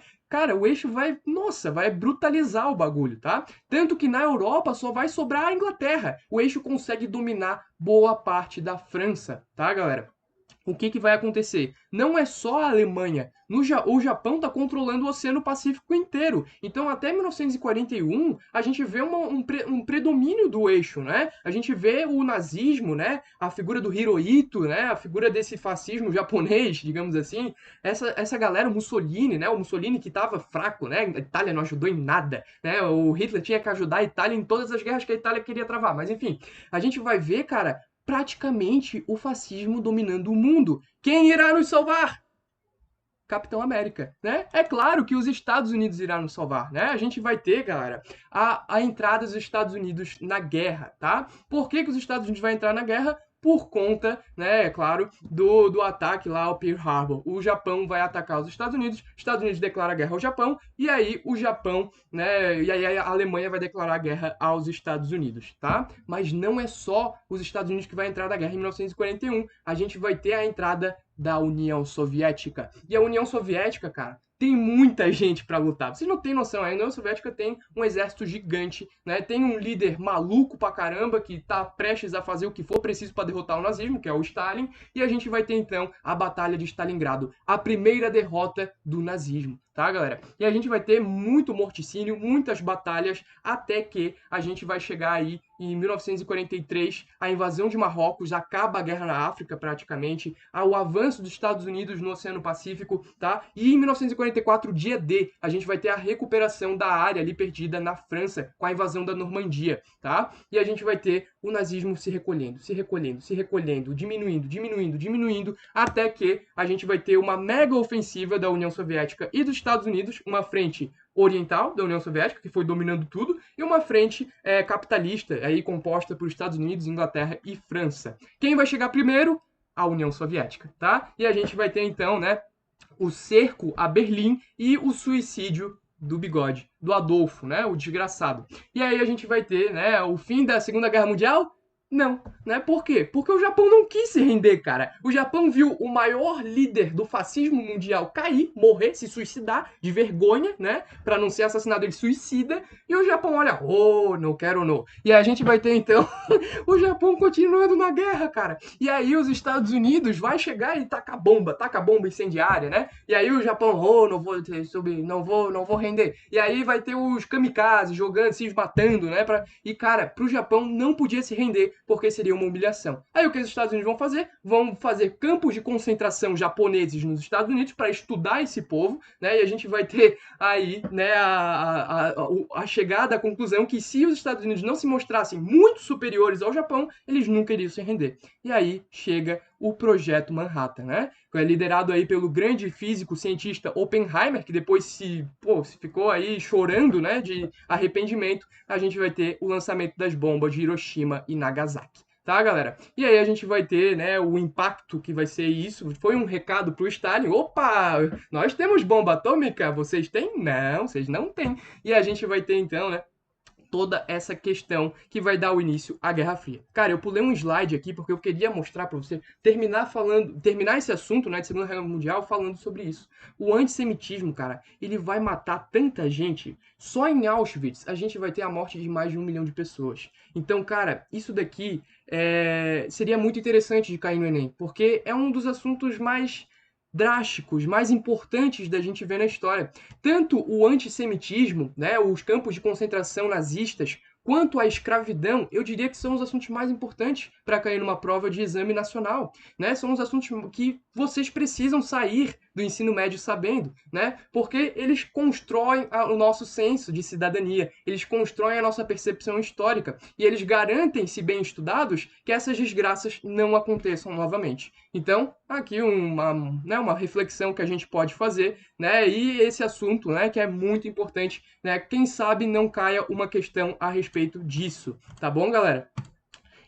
Speaker 1: nossa, vai brutalizar o bagulho, tá? Tanto que na Europa só vai sobrar a Inglaterra. O eixo consegue dominar boa parte da França, tá, galera? O que vai acontecer? Não é só a Alemanha. O Japão está controlando o Oceano Pacífico inteiro. Então, até 1941, a gente vê um predomínio do eixo, né? A gente vê o nazismo, né? A figura do Hirohito, né? A figura desse fascismo japonês, digamos assim. Essa galera, o Mussolini, né? O Mussolini que estava fraco, né? A Itália não ajudou em nada, né? O Hitler tinha que ajudar a Itália em todas as guerras que a Itália queria travar. Mas, enfim, a gente vai ver, cara, praticamente o fascismo dominando o mundo. Quem irá nos salvar? Capitão América, né? É claro que os Estados Unidos irá nos salvar, né? A gente vai ter, galera, a entrada dos Estados Unidos na guerra, tá? Por que os Estados Unidos vão entrar na guerra? Por conta, né, é claro, do ataque lá ao Pearl Harbor. O Japão vai atacar os Estados Unidos declara guerra ao Japão, e aí o Japão, né, e aí a Alemanha vai declarar guerra aos Estados Unidos, tá? Mas não é só os Estados Unidos que vai entrar na guerra em 1941, a gente vai ter a entrada da União Soviética. E a União Soviética, cara, tem muita gente para lutar. Vocês não têm noção, a União Soviética tem um exército gigante, né? Tem um líder maluco pra caramba que tá prestes a fazer o que for preciso para derrotar o nazismo, que é o Stalin, e a gente vai ter então a Batalha de Stalingrado, a primeira derrota do nazismo, tá, galera? E a gente vai ter muito morticínio, muitas batalhas, até que a gente vai chegar aí em 1943, a invasão de Marrocos, acaba a guerra na África praticamente, o avanço dos Estados Unidos no Oceano Pacífico, tá? E em 1944, dia D, a gente vai ter a recuperação da área ali perdida na França, com a invasão da Normandia, tá? E a gente vai ter o nazismo se recolhendo, diminuindo, até que a gente vai ter uma mega ofensiva da União Soviética e dos Estados Unidos, uma frente oriental da União Soviética, que foi dominando tudo, e uma frente capitalista, aí composta por Estados Unidos, Inglaterra e França. Quem vai chegar primeiro? A União Soviética, tá? E a gente vai ter então, né, o cerco a Berlim e o suicídio do Bigode, do Adolfo, né, o desgraçado. E aí a gente vai ter, né, o fim da Segunda Guerra Mundial? Não, né? Por quê? Porque o Japão não quis se render, cara. O Japão viu o maior líder do fascismo mundial cair, morrer, se suicidar, de vergonha, né? Pra não ser assassinado, ele suicida. E o Japão olha, oh, não quero não. E a gente vai ter, então, o Japão continuando na guerra, cara. E aí os Estados Unidos vai chegar e taca bomba incendiária, né? E aí o Japão, oh, não vou render. E aí vai ter os kamikazes jogando, se matando, né? E, cara, pro Japão não podia se render, porque seria uma humilhação. Aí o que os Estados Unidos vão fazer? Vão fazer campos de concentração japoneses nos Estados Unidos para estudar esse povo, né? E a gente vai ter aí, né, a chegada à conclusão que se os Estados Unidos não se mostrassem muito superiores ao Japão, eles nunca iriam se render. E aí chega o Projeto Manhattan, né? É liderado aí pelo grande físico cientista Oppenheimer, que depois se ficou aí chorando, né, de arrependimento. A gente vai ter o lançamento das bombas de Hiroshima e Nagasaki, tá, galera? E aí a gente vai ter, né, o impacto que vai ser isso. Foi um recado pro Stalin. Opa, nós temos bomba atômica, vocês têm? Não, vocês não têm. E a gente vai ter então, né, toda essa questão que vai dar o início à Guerra Fria. Cara, eu pulei um slide aqui porque eu queria mostrar para você terminar esse assunto, né, de Segunda Guerra Mundial falando sobre isso. O antissemitismo, cara, ele vai matar tanta gente. Só em Auschwitz a gente vai ter a morte de mais de 1 milhão de pessoas. Então, cara, isso daqui seria muito interessante de cair no Enem, porque é um dos assuntos mais drásticos, mais importantes da gente ver na história. Tanto o antissemitismo, né, os campos de concentração nazistas, quanto a escravidão, eu diria que são os assuntos mais importantes para cair numa prova de exame nacional, né? São os assuntos que vocês precisam sair do ensino médio sabendo, né? Porque eles constroem o nosso senso de cidadania, eles constroem a nossa percepção histórica e eles garantem, se bem estudados, que essas desgraças não aconteçam novamente. Então, aqui uma reflexão que a gente pode fazer, né? E esse assunto, né, que é muito importante, né? Quem sabe não caia uma questão a respeito disso, tá bom, galera?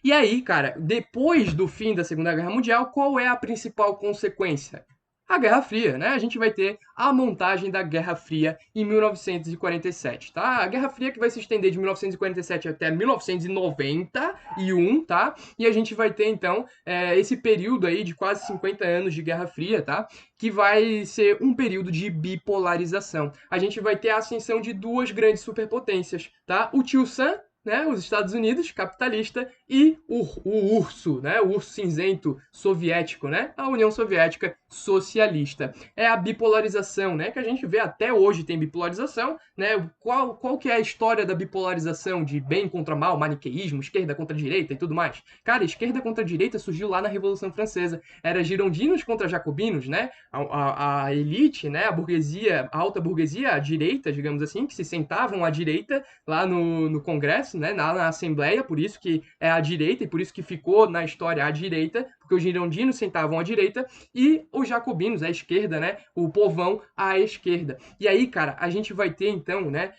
Speaker 1: E aí, cara, depois do fim da Segunda Guerra Mundial, qual é a principal consequência? A Guerra Fria, né? A gente vai ter a montagem da Guerra Fria em 1947, tá? A Guerra Fria que vai se estender de 1947 até 1991, tá? E a gente vai ter, então, esse período aí de quase 50 anos de Guerra Fria, tá? Que vai ser um período de bipolarização. A gente vai ter a ascensão de duas grandes superpotências, tá? O Tio Sam, né, os Estados Unidos, capitalista, e o urso, né, o urso cinzento soviético, né, a União Soviética socialista. É a bipolarização, né, que a gente vê até hoje tem bipolarização, né, qual que é a história da bipolarização de bem contra mal, maniqueísmo, esquerda contra direita e tudo mais? Cara, esquerda contra direita surgiu lá na Revolução Francesa. Era girondinos contra jacobinos, né, a elite, né, a burguesia, a alta burguesia, a direita, digamos assim, que se sentavam à direita lá no Congresso, né, na Assembleia, por isso que é a direita e por isso que ficou na história a direita, porque os girondinos sentavam à direita e os jacobinos, a esquerda, né, o povão à esquerda. E aí, cara, a gente vai ter então, né,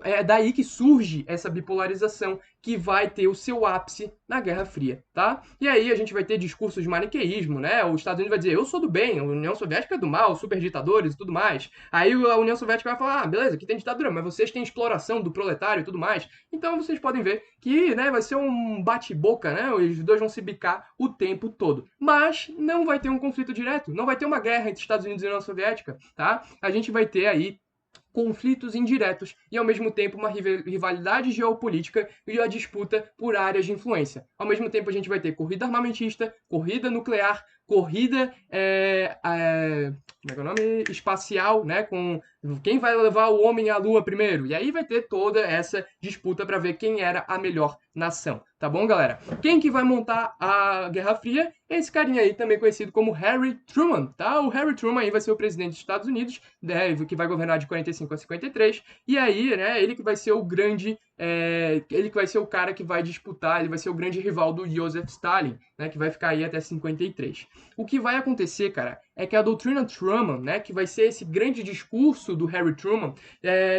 Speaker 1: é daí que surge essa bipolarização que vai ter o seu ápice na Guerra Fria, tá? E aí a gente vai ter discursos de maniqueísmo, né? Os Estados Unidos vai dizer, eu sou do bem, a União Soviética é do mal, super ditadores e tudo mais. Aí a União Soviética vai falar, ah, beleza, aqui tem ditadura, mas vocês têm exploração do proletário e tudo mais. Então vocês podem ver que, né, vai ser um bate-boca, né? Os dois vão se bicar o tempo todo. Mas não vai ter um conflito direto, não vai ter uma guerra entre Estados Unidos e União Soviética, tá? A gente vai ter aí conflitos indiretos e, ao mesmo tempo, uma rivalidade geopolítica e a disputa por áreas de influência. Ao mesmo tempo, a gente vai ter corrida armamentista, corrida nuclear, corrida como é que é o nome? Espacial, né? Com quem vai levar o homem à lua primeiro. E aí vai ter toda essa disputa para ver quem era a melhor nação. Tá bom, galera? Quem que vai montar a Guerra Fria? Esse carinha aí, também conhecido como Harry Truman, tá? O Harry Truman aí vai ser o presidente dos Estados Unidos, né, que vai governar de 45 a 53. E aí, né, ele que vai ser o grande... ele que vai ser o cara que vai disputar, ele vai ser o grande rival do Joseph Stalin, né, que vai ficar aí até 53. O que vai acontecer, cara, é que a doutrina Truman, né, que vai ser esse grande discurso do Harry Truman,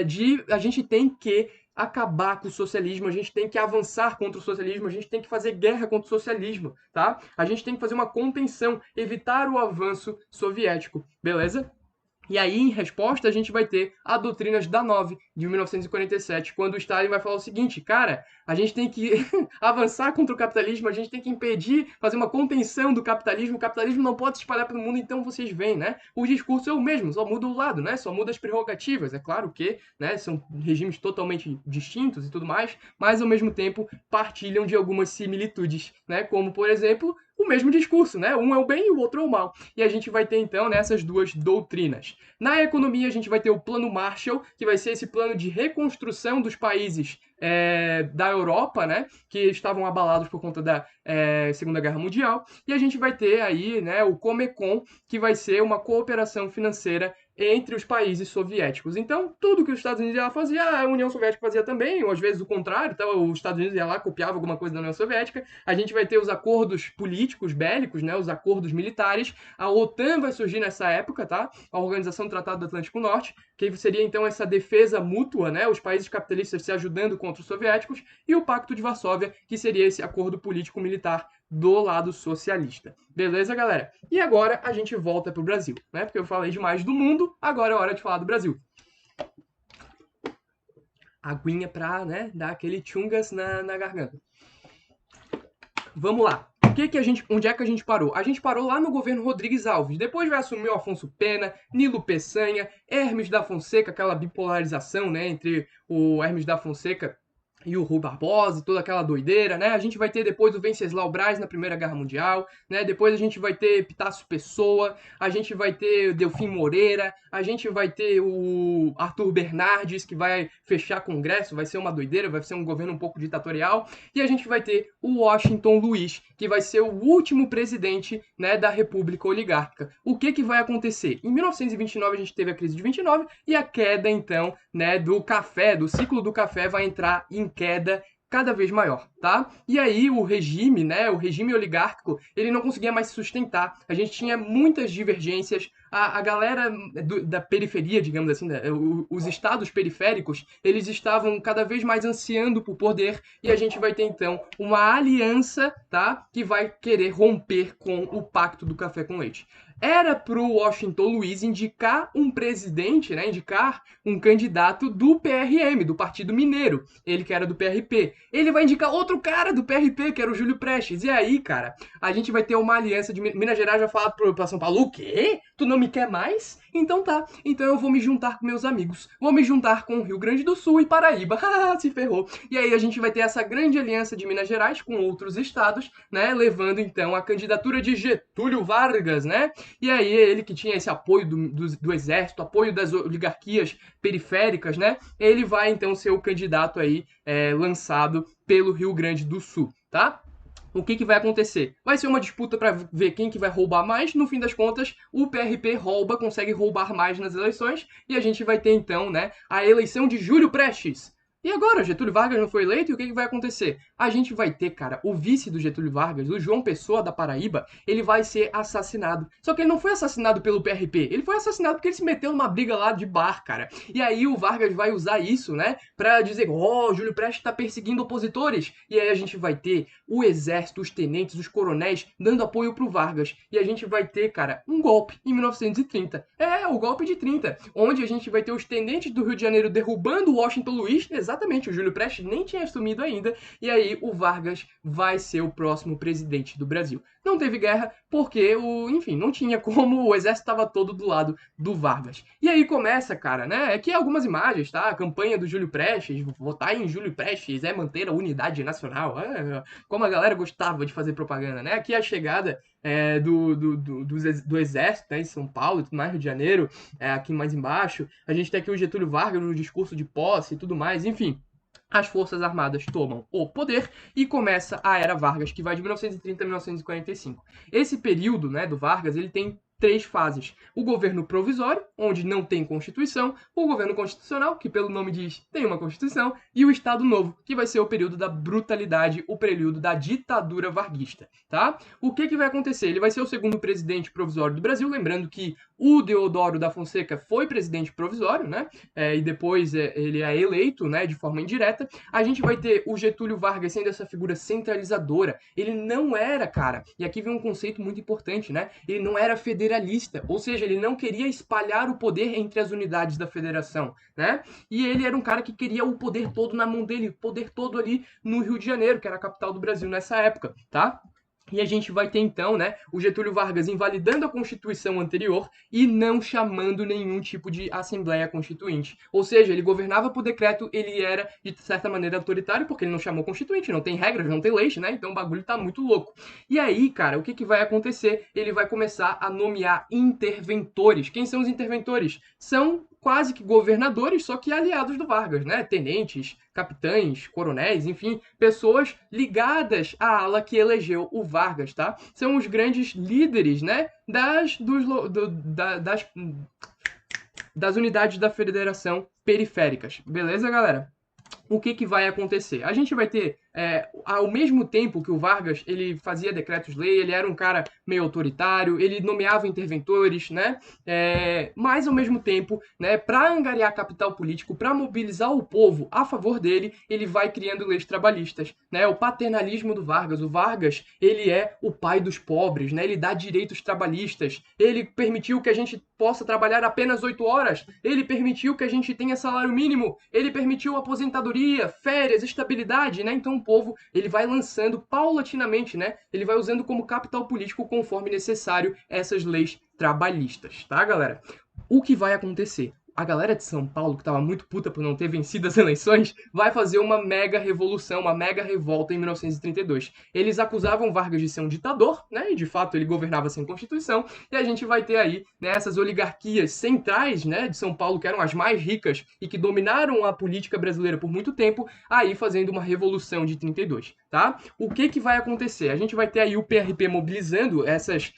Speaker 1: de a gente tem que acabar com o socialismo, a gente tem que avançar contra o socialismo, a gente tem que fazer guerra contra o socialismo, tá? A gente tem que fazer uma contenção, evitar o avanço soviético, beleza? E aí, em resposta, a gente vai ter a Doutrinas da Nove, de 1947, quando o Stalin vai falar o seguinte, cara, a gente tem que avançar contra o capitalismo, a gente tem que impedir, fazer uma contenção do capitalismo, o capitalismo não pode se espalhar pelo mundo, então vocês veem, né? O discurso é o mesmo, só muda o lado, né? Só muda as prerrogativas, é claro que, né, são regimes totalmente distintos e tudo mais, mas ao mesmo tempo partilham de algumas similitudes, né? Como, por exemplo, o mesmo discurso, né? Um é o bem e o outro é o mal. E a gente vai ter, então, nessas duas doutrinas. Na economia, a gente vai ter o Plano Marshall, que vai ser esse plano de reconstrução dos países da Europa, né? Que estavam abalados por conta da Segunda Guerra Mundial. E a gente vai ter aí, né, o Comecon, que vai ser uma cooperação financeira entre os países soviéticos. Então, tudo que os Estados Unidos ia lá fazia, a União Soviética fazia também, ou às vezes o contrário, então os Estados Unidos ia lá, copiava alguma coisa da União Soviética. A gente vai ter os acordos políticos, bélicos, né, os acordos militares. A OTAN vai surgir nessa época, tá? A Organização do Tratado do Atlântico Norte, que seria então essa defesa mútua, né, os países capitalistas se ajudando contra os soviéticos, e o Pacto de Varsóvia, que seria esse acordo político-militar do lado socialista. Beleza, galera? E agora a gente volta pro Brasil, né? Porque eu falei demais do mundo, agora é hora de falar do Brasil. Aguinha pra, né, dar aquele chungas na garganta. Vamos lá. Onde é que a gente parou? A gente parou lá no governo Rodrigues Alves. Depois vai assumir o Afonso Pena, Nilo Peçanha, Hermes da Fonseca, aquela bipolarização, né, entre o Hermes da Fonseca e o Rui Barbosa, e toda aquela doideira, né? A gente vai ter depois o Venceslau Braz na Primeira Guerra Mundial, né? Depois a gente vai ter Epitácio Pessoa, a gente vai ter Delfim Moreira, a gente vai ter o Arthur Bernardes, que vai fechar Congresso, vai ser uma doideira, vai ser um governo um pouco ditatorial, e a gente vai ter o Washington Luiz, que vai ser o último presidente, né, da República Oligárquica. O que vai acontecer? Em 1929 a gente teve a crise de 29 e a queda, então, né, do café, do ciclo do café vai entrar em queda cada vez maior, tá? E aí o regime, né, o regime oligárquico, ele não conseguia mais se sustentar. A gente tinha muitas divergências. A galera da periferia, digamos assim, né, os estados periféricos, eles estavam cada vez mais ansiando por poder, e a gente vai ter então uma aliança, tá, que vai querer romper com o pacto do café com leite. Era para o Washington Luiz indicar um presidente, né, indicar um candidato do PRM, do Partido Mineiro, ele que era do PRP. Ele vai indicar outro cara do PRP, que era o Júlio Prestes. E aí, cara, a gente vai ter uma aliança de Minas Gerais, vai falar para São Paulo, o quê? Tu não me quer mais? Então tá, então eu vou me juntar com meus amigos. Vou me juntar com o Rio Grande do Sul e Paraíba. Se ferrou. E aí a gente vai ter essa grande aliança de Minas Gerais com outros estados, né, levando então a candidatura de Getúlio Vargas, né? E aí ele que tinha esse apoio do exército, apoio das oligarquias periféricas, né? Ele vai então ser o candidato aí lançado pelo Rio Grande do Sul, tá? O que vai acontecer? Vai ser uma disputa para ver quem que vai roubar mais. No fim das contas, o PRP consegue roubar mais nas eleições, e a gente vai ter então, né, a eleição de Júlio Prestes. E agora, Getúlio Vargas não foi eleito, e o que vai acontecer? A gente vai ter, cara, o vice do Getúlio Vargas, o João Pessoa da Paraíba, ele vai ser assassinado. Só que ele não foi assassinado pelo PRP, ele foi assassinado porque ele se meteu numa briga lá de bar, cara. E aí o Vargas vai usar isso, né, pra dizer, ó, Júlio Prestes tá perseguindo opositores. E aí a gente vai ter o exército, os tenentes, os coronéis dando apoio pro Vargas. E a gente vai ter, cara, um golpe em 1930. O golpe de 30, onde a gente vai ter os tenentes do Rio de Janeiro derrubando o Washington Luiz. Exatamente, o Júlio Prestes nem tinha assumido ainda, e aí o Vargas vai ser o próximo presidente do Brasil. Não teve guerra porque, enfim, não tinha como, o exército estava todo do lado do Vargas. E aí começa, cara, né, aqui algumas imagens, tá? A campanha do Júlio Prestes, votar em Júlio Prestes é manter a unidade nacional. Como a galera gostava de fazer propaganda, né? Aqui a chegada do exército, né, em São Paulo e tudo mais, Rio de Janeiro, aqui mais embaixo. A gente tem aqui o Getúlio Vargas no discurso de posse e tudo mais, enfim. As Forças Armadas tomam o poder e começa a Era Vargas, que vai de 1930 a 1945. Esse período, né, do Vargas, ele tem 3 fases. O governo provisório, onde não tem Constituição, o governo constitucional, que pelo nome diz tem uma Constituição, e o Estado Novo, que vai ser o período da brutalidade, o período da ditadura varguista, tá? O que vai acontecer? Ele vai ser o segundo presidente provisório do Brasil, lembrando que o Deodoro da Fonseca foi presidente provisório, né? E depois ele é eleito, né, de forma indireta. A gente vai ter o Getúlio Vargas sendo essa figura centralizadora. Ele não era, cara, e aqui vem um conceito muito importante, né? Ele não era federalista, ou seja, ele não queria espalhar o poder entre as unidades da federação, né? E ele era um cara que queria o poder todo na mão dele, o poder todo ali no Rio de Janeiro, que era a capital do Brasil nessa época, tá? E a gente vai ter então, né, o Getúlio Vargas invalidando a Constituição anterior e não chamando nenhum tipo de Assembleia Constituinte. Ou seja, ele governava por decreto, ele era, de certa maneira, autoritário, porque ele não chamou Constituinte, não tem regras, não tem leis, né? Então o bagulho tá muito louco. E aí, cara, o que vai acontecer? Ele vai começar a nomear interventores. Quem são os interventores? São quase que governadores, só que aliados do Vargas, né? Tenentes, capitães, coronéis, enfim, pessoas ligadas à ala que elegeu o Vargas, tá? São os grandes líderes, né? das unidades da federação periféricas. Beleza, galera? O que vai acontecer? A gente vai ter, ao mesmo tempo que o Vargas ele fazia decretos-lei, ele era um cara meio autoritário, ele nomeava interventores, né? Mas ao mesmo tempo, né, para angariar capital político, para mobilizar o povo a favor dele, ele vai criando leis trabalhistas, né? O paternalismo do Vargas. O Vargas, ele é o pai dos pobres, né? Ele dá direitos trabalhistas. Ele permitiu que a gente possa trabalhar apenas 8 horas. Ele permitiu que a gente tenha salário mínimo. Ele permitiu aposentadoria, férias, estabilidade, né? Então o povo, ele vai lançando paulatinamente, né? Ele vai usando como capital político conforme necessário essas leis trabalhistas, tá, galera? O que vai acontecer? A galera de São Paulo, que estava muito puta por não ter vencido as eleições, vai fazer uma mega revolução, uma mega revolta em 1932. Eles acusavam Vargas de ser um ditador, né? E de fato ele governava sem Constituição. E a gente vai ter aí, né, essas oligarquias centrais, né, de São Paulo, que eram as mais ricas e que dominaram a política brasileira por muito tempo, aí fazendo uma revolução de 32, tá? O que vai acontecer? A gente vai ter aí o PRP mobilizando essas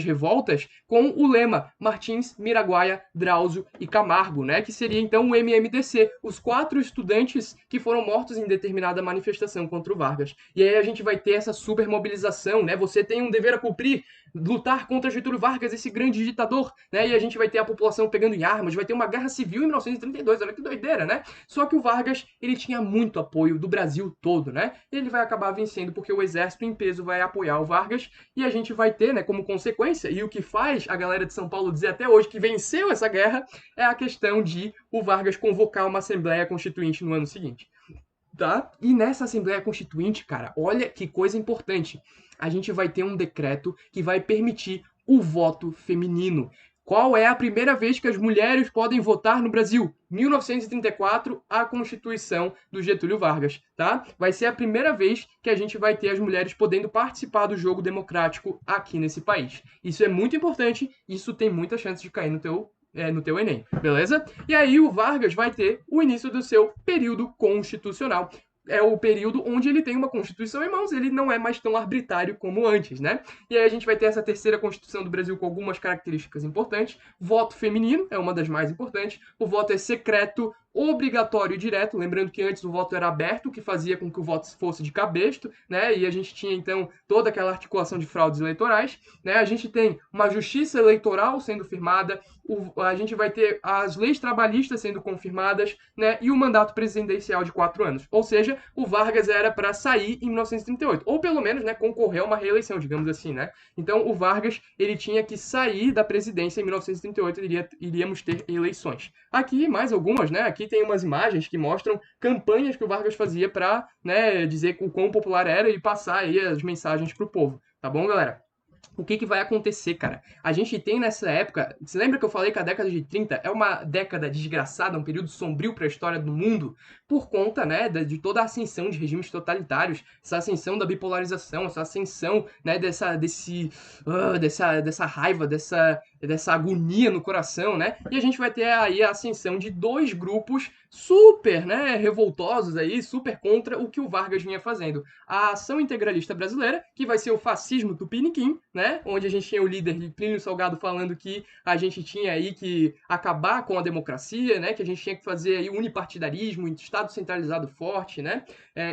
Speaker 1: revoltas com o lema Martins, Miraguaia, Drauzio e Camargo, né? Que seria então o MMDC, os 4 estudantes que foram mortos em determinada manifestação contra o Vargas. E aí a gente vai ter essa super mobilização, né? Você tem um dever a cumprir, lutar contra Getúlio Vargas, esse grande ditador, né? E a gente vai ter a população pegando em armas, vai ter uma guerra civil em 1932, olha que doideira, né? Só que o Vargas, ele tinha muito apoio do Brasil todo, né? Ele vai acabar vencendo porque o exército em peso vai apoiar o Vargas e a gente vai ter, né, como consequência, e o que faz a galera de São Paulo dizer até hoje que venceu essa guerra, é a questão de o Vargas convocar uma Assembleia Constituinte no ano seguinte. Tá? E nessa Assembleia Constituinte, cara, olha que coisa importante. A gente vai ter um decreto que vai permitir o voto feminino. Qual é a primeira vez que as mulheres podem votar no Brasil? 1934, a Constituição do Getúlio Vargas, tá? Vai ser a primeira vez que a gente vai ter as mulheres podendo participar do jogo democrático aqui nesse país. Isso é muito importante, isso tem muita chance de cair no teu Enem, beleza? E aí o Vargas vai ter o início do seu período constitucional. É o período onde ele tem uma Constituição em mãos, ele não é mais tão arbitrário como antes, né? E aí a gente vai ter essa terceira Constituição do Brasil com algumas características importantes. Voto feminino é uma das mais importantes. O voto é secreto, obrigatório e direto, lembrando que antes o voto era aberto, o que fazia com que o voto fosse de cabresto, né? E a gente tinha então toda aquela articulação de fraudes eleitorais, né? A gente tem uma justiça eleitoral sendo firmada, a gente vai ter as leis trabalhistas sendo confirmadas, né? E o mandato presidencial de 4 anos. Ou seja, o Vargas era para sair em 1938, ou pelo menos, né, concorrer a uma reeleição, digamos assim, né? Então o Vargas, ele tinha que sair da presidência em 1938, iríamos ter eleições. Aqui mais algumas, né? Aqui tem umas imagens que mostram campanhas que o Vargas fazia para, né, dizer o quão popular era e passar aí as mensagens para o povo. Tá bom, galera? O que vai acontecer, cara? A gente tem nessa época... Você lembra que eu falei que a década de 30 é uma década desgraçada, um período sombrio para a história do mundo? Por conta, né, de toda a ascensão de regimes totalitários, essa ascensão da bipolarização, essa ascensão, né, dessa raiva, dessa agonia no coração, né? E a gente vai ter aí a ascensão de 2 grupos super, né, revoltosos aí, super contra o que o Vargas vinha fazendo. A Ação Integralista Brasileira, que vai ser o fascismo tupiniquim, né, onde a gente tinha o líder Plínio Salgado falando que a gente tinha aí que acabar com a democracia, né, que a gente tinha que fazer aí unipartidarismo, Estado centralizado forte, né,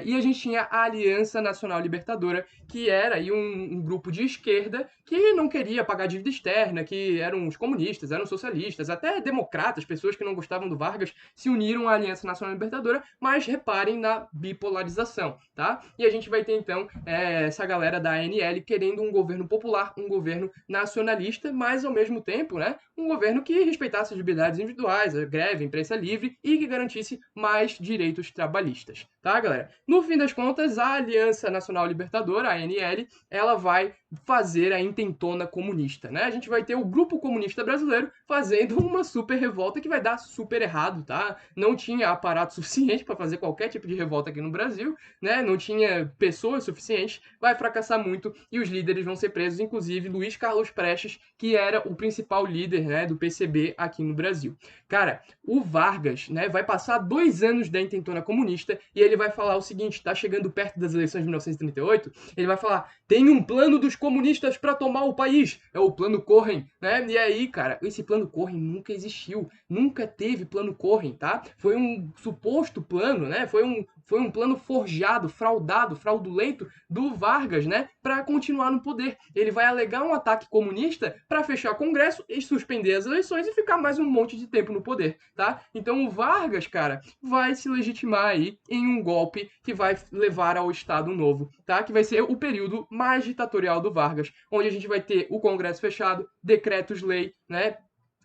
Speaker 1: e a gente tinha a Aliança Nacional Libertadora, que era aí um grupo de esquerda que não queria pagar dívida externa, que eram os comunistas, eram socialistas, até democratas, pessoas que não gostavam do Vargas, se uniram à Aliança Nacional Libertadora, mas reparem na bipolarização, tá? E a gente vai ter, então, essa galera da ANL querendo um governo popular, um governo nacionalista, mas, ao mesmo tempo, né, um governo que respeitasse as liberdades individuais, a greve, a imprensa livre e que garantisse mais direitos trabalhistas, tá, galera? No fim das contas, a Aliança Nacional Libertadora, a ANL, ela vai fazer a intentona comunista, né? A gente vai ter o Grupo Comunista Brasileiro fazendo uma super revolta que vai dar super errado, tá? Não tinha aparato suficiente para fazer qualquer tipo de revolta aqui no Brasil, né? Não tinha pessoas suficientes, vai fracassar muito e os líderes vão ser presos, inclusive Luiz Carlos Prestes, que era o principal líder, né, do PCB aqui no Brasil. Cara, o Vargas, né, vai passar 2 anos da intentona comunista e ele vai falar o seguinte, tá chegando perto das eleições de 1938, ele vai falar, tem um plano dos comunistas para tomar o país. É o plano Cohen, né? E aí, cara, esse plano Cohen nunca existiu, nunca teve plano Cohen, tá? Foi um suposto plano, né? Foi um plano forjado, fraudulento do Vargas, né? Para continuar no poder. Ele vai alegar um ataque comunista para fechar o Congresso e suspender as eleições e ficar mais um monte de tempo no poder, tá? Então o Vargas, cara, vai se legitimar aí em um golpe que vai levar ao Estado Novo, tá? Que vai ser o período mais ditatorial do Vargas, onde a gente vai ter o Congresso fechado, decretos-lei, né?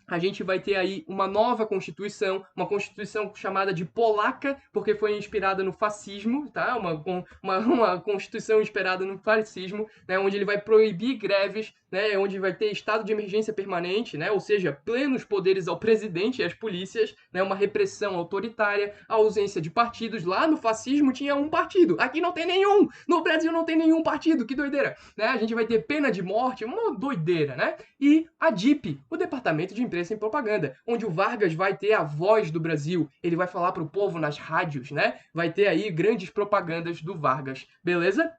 Speaker 1: A gente vai ter aí uma nova constituição, uma constituição chamada de polaca, porque foi inspirada no fascismo, tá? Uma constituição inspirada no fascismo, né? Onde ele vai proibir greves, né? Onde vai ter estado de emergência permanente, né? Ou seja, plenos poderes ao presidente e às polícias, né? Uma repressão autoritária, a ausência de partidos. Lá no fascismo tinha um partido, aqui não tem nenhum, no Brasil não tem nenhum partido, que doideira, né? A gente vai ter pena de morte, uma doideira, né? E a DIP, o Departamento de Imprensa e Propaganda, onde o Vargas vai ter a voz do Brasil, ele vai falar para o povo nas rádios, né? Vai ter aí grandes propagandas do Vargas, beleza?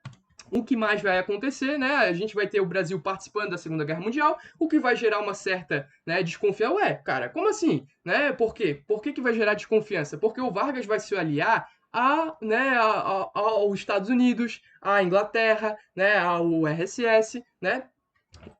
Speaker 1: O que mais vai acontecer, né? A gente vai ter o Brasil participando da Segunda Guerra Mundial, o que vai gerar uma certa, né, desconfiança. Ué, cara, como assim? Né? Por quê? Por que vai gerar desconfiança? Porque o Vargas vai se aliar aos Estados Unidos, à Inglaterra, né, ao RSS, né?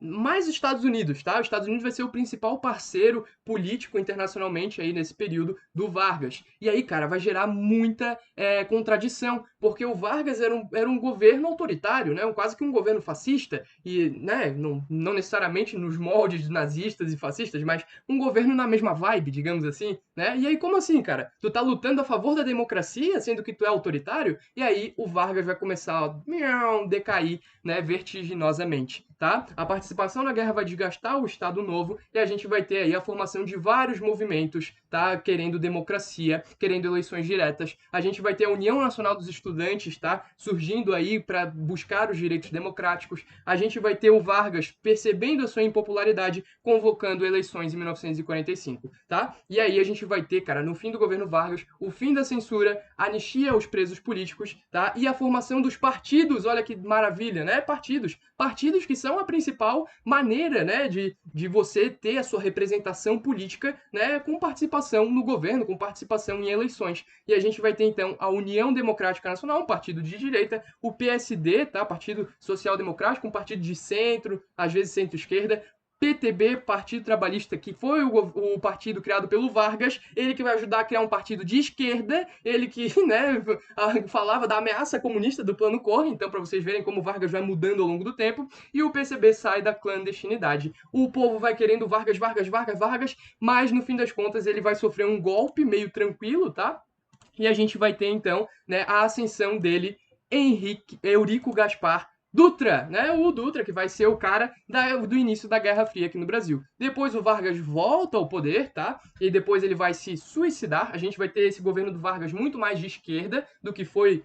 Speaker 1: Mais os Estados Unidos, tá? Os Estados Unidos vai ser o principal parceiro político internacionalmente aí nesse período do Vargas. E aí, cara, vai gerar muita contradição, porque o Vargas era um governo autoritário, né? Quase que um governo fascista, e né, não necessariamente nos moldes nazistas e fascistas, mas um governo na mesma vibe, digamos assim, né? E aí, como assim, cara? Tu tá lutando a favor da democracia, sendo que tu é autoritário? E aí o Vargas vai começar a decair, né, vertiginosamente, tá? A participação na guerra vai desgastar o Estado Novo e a gente vai ter aí a formação de vários movimentos, tá? Querendo democracia, querendo eleições diretas. A gente vai ter a União Nacional dos Estudantes, tá? Surgindo aí para buscar os direitos democráticos. A gente vai ter o Vargas percebendo a sua impopularidade, convocando eleições em 1945, tá? E aí a gente vai ter, cara, no fim do governo Vargas, o fim da censura, anistia aos presos políticos, tá? E a formação dos partidos, olha que maravilha, né? Partidos que são a principal maneira, né, de você ter a sua representação política, né, com participação no governo, com participação em eleições. E a gente vai ter, então, a União Democrática Nacional, um partido de direita, o PSD, tá, Partido Social Democrático, um partido de centro, às vezes centro-esquerda, PTB, Partido Trabalhista, que foi o partido criado pelo Vargas, ele que vai ajudar a criar um partido de esquerda, ele que, né, falava da ameaça comunista do Plano Cohen, então para vocês verem como o Vargas vai mudando ao longo do tempo, e o PCB sai da clandestinidade. O povo vai querendo Vargas, mas no fim das contas ele vai sofrer um golpe meio tranquilo, tá? E a gente vai ter então, né, a ascensão dele, Eurico Gaspar Dutra, né? O Dutra, que vai ser o cara do início da Guerra Fria aqui no Brasil. Depois o Vargas volta ao poder, tá? E depois ele vai se suicidar. A gente vai ter esse governo do Vargas muito mais de esquerda do que foi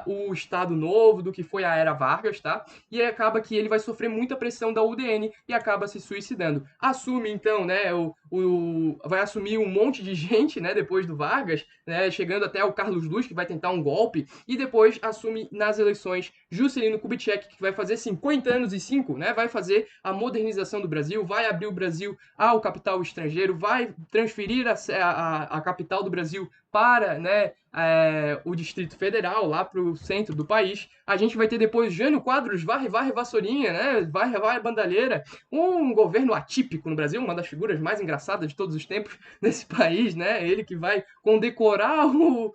Speaker 1: o Estado Novo, do que foi a Era Vargas, tá? E aí acaba que ele vai sofrer muita pressão da UDN e acaba se suicidando. Assume, então, né, vai assumir um monte de gente, né, depois do Vargas, né, chegando até o Carlos Luz, que vai tentar um golpe, e depois assume nas eleições Juscelino Kubitschek, que vai fazer 50 anos e 5, né, vai fazer a modernização do Brasil, vai abrir o Brasil ao capital estrangeiro, vai transferir a capital do Brasil para, né, o Distrito Federal, lá para o centro do país. A gente vai ter depois Jânio Quadros, varre vassourinha, né, varre bandalheira, um governo atípico no Brasil, uma das figuras mais engraçadas de todos os tempos nesse país, né, ele que vai condecorar o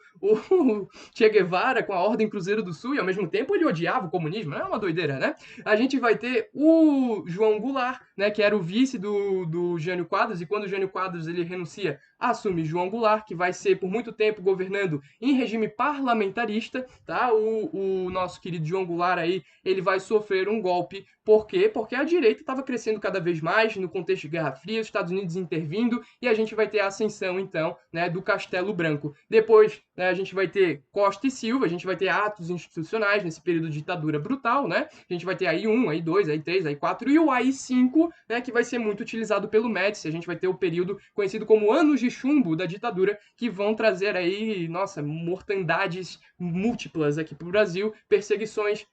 Speaker 1: Che Guevara com a Ordem Cruzeiro do Sul e ao mesmo tempo ele odiava o comunismo, é uma doideira, né? A gente vai ter o João Goulart, né, que era o vice do Jânio Quadros, e quando o Jânio Quadros ele renuncia, assume João Goulart, que vai ser por muito tempo governando em regime parlamentarista, tá? O nosso querido João Goulart aí, ele vai sofrer um golpe. Por quê? Porque a direita estava crescendo cada vez mais no contexto de Guerra Fria, os Estados Unidos intervindo, e a gente vai ter a ascensão, então, né, do Castelo Branco. Depois, né, a gente vai ter Costa e Silva, a gente vai ter atos institucionais nesse período de ditadura brutal, né? A gente vai ter aí aí 2, aí 3, aí 4, e o AI-5, né, que vai ser muito utilizado pelo Médici. A gente vai ter o período conhecido como Anos de Chumbo da ditadura, que vão trazer aí, nossa, mortandades múltiplas aqui para o Brasil, perseguições,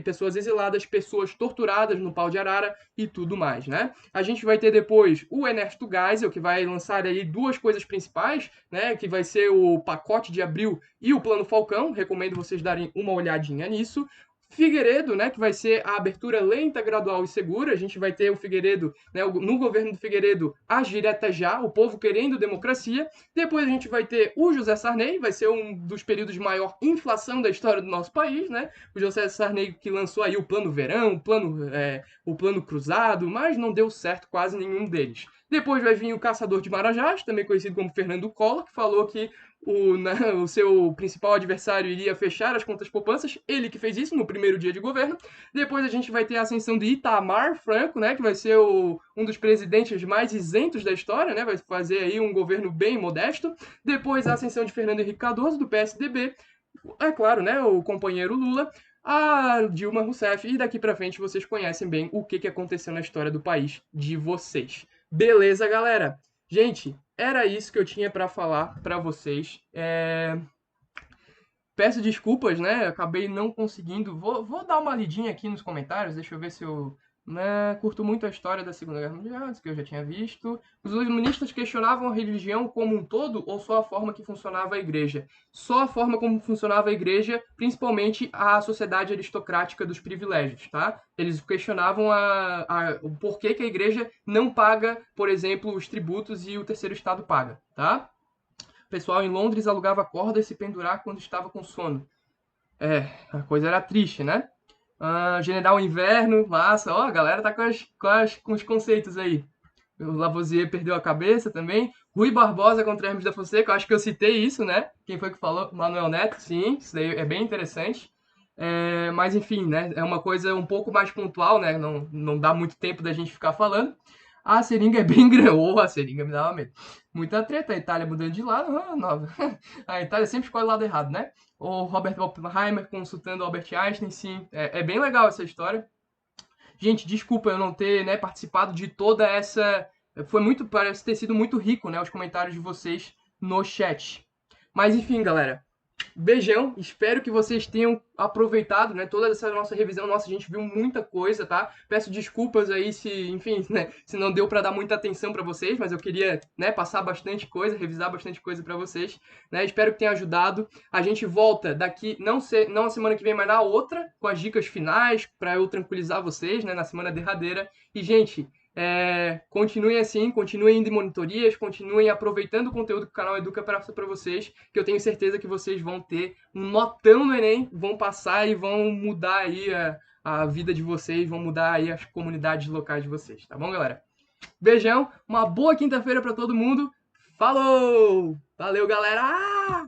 Speaker 1: pessoas exiladas, pessoas torturadas no pau de arara e tudo mais, né? A gente vai ter depois o Ernesto Geisel, que vai lançar aí duas coisas principais, né? Que vai ser o pacote de abril e o Plano Falcão. Recomendo vocês darem uma olhadinha nisso. Figueiredo, né, que vai ser a abertura lenta, gradual e segura. A gente vai ter o Figueiredo, né, no governo do Figueiredo, as diretas já, o povo querendo democracia. Depois a gente vai ter o José Sarney, vai ser um dos períodos de maior inflação da história do nosso país, né? O José Sarney que lançou aí o Plano Verão, o plano Cruzado, mas não deu certo quase nenhum deles. Depois vai vir o Caçador de Marajás, também conhecido como Fernando Collor, que falou que o seu principal adversário iria fechar as contas poupanças, ele que fez isso no primeiro dia de governo. Depois a gente vai ter a ascensão de Itamar Franco, né, que vai ser um dos presidentes mais isentos da história, né, vai fazer aí um governo bem modesto. Depois a ascensão de Fernando Henrique Cardoso, do PSDB, é claro, né, o companheiro Lula, a Dilma Rousseff, e daqui para frente vocês conhecem bem o que aconteceu na história do país de vocês. Beleza, galera? Gente, era isso que eu tinha para falar para vocês. Peço desculpas, né? Acabei não conseguindo. Vou dar uma lidinha aqui nos comentários. Deixa eu ver se eu. Né, curto muito a história da Segunda Guerra Mundial, isso que eu já tinha visto. Os iluministas questionavam a religião como um todo ou só a forma que funcionava a igreja? Só a forma como funcionava a igreja, principalmente a sociedade aristocrática dos privilégios, tá? Eles questionavam o porquê que a igreja não paga, por exemplo, os tributos e o terceiro estado paga, tá? O pessoal em Londres alugava cordas e se pendurar quando estava com sono. A coisa era triste, né? General Inverno, massa. Ó, a galera tá com os conceitos aí. O Lavoisier perdeu a cabeça também. Rui Barbosa contra Hermes da Fonseca, eu acho que eu citei isso, né? Quem foi que falou? Manuel Neto, sim, isso daí é bem interessante. Mas enfim, né? É uma coisa um pouco mais pontual, né? Não dá muito tempo da gente ficar falando. A seringa é bem grande. Oh, a seringa me dava medo. Muita treta, a Itália mudando de lado. Nova. A Itália sempre escolhe o lado errado, né? O Robert Oppenheimer consultando o Albert Einstein, sim. É bem legal essa história. Gente, desculpa eu não ter, né, participado de toda essa. Parece ter sido muito rico, né, os comentários de vocês no chat. Mas enfim, galera. Beijão, espero que vocês tenham aproveitado, né, toda essa nossa revisão. Nossa, a gente viu muita coisa, tá? Peço desculpas aí se, enfim, né, se não deu para dar muita atenção para vocês, mas eu queria, né, passar bastante coisa, revisar bastante coisa para vocês, né? Espero que tenha ajudado. A gente volta daqui, não a semana que vem, mas na outra, com as dicas finais para eu tranquilizar vocês, né, na semana derradeira. E, gente, continuem assim, continuem indo em monitorias, continuem aproveitando o conteúdo que o canal Educa para vocês, que eu tenho certeza que vocês vão ter um notão no Enem, vão passar e vão mudar aí a vida de vocês, vão mudar aí as comunidades locais de vocês, tá bom, galera? Beijão, uma boa quinta-feira para todo mundo, falou! Valeu, galera!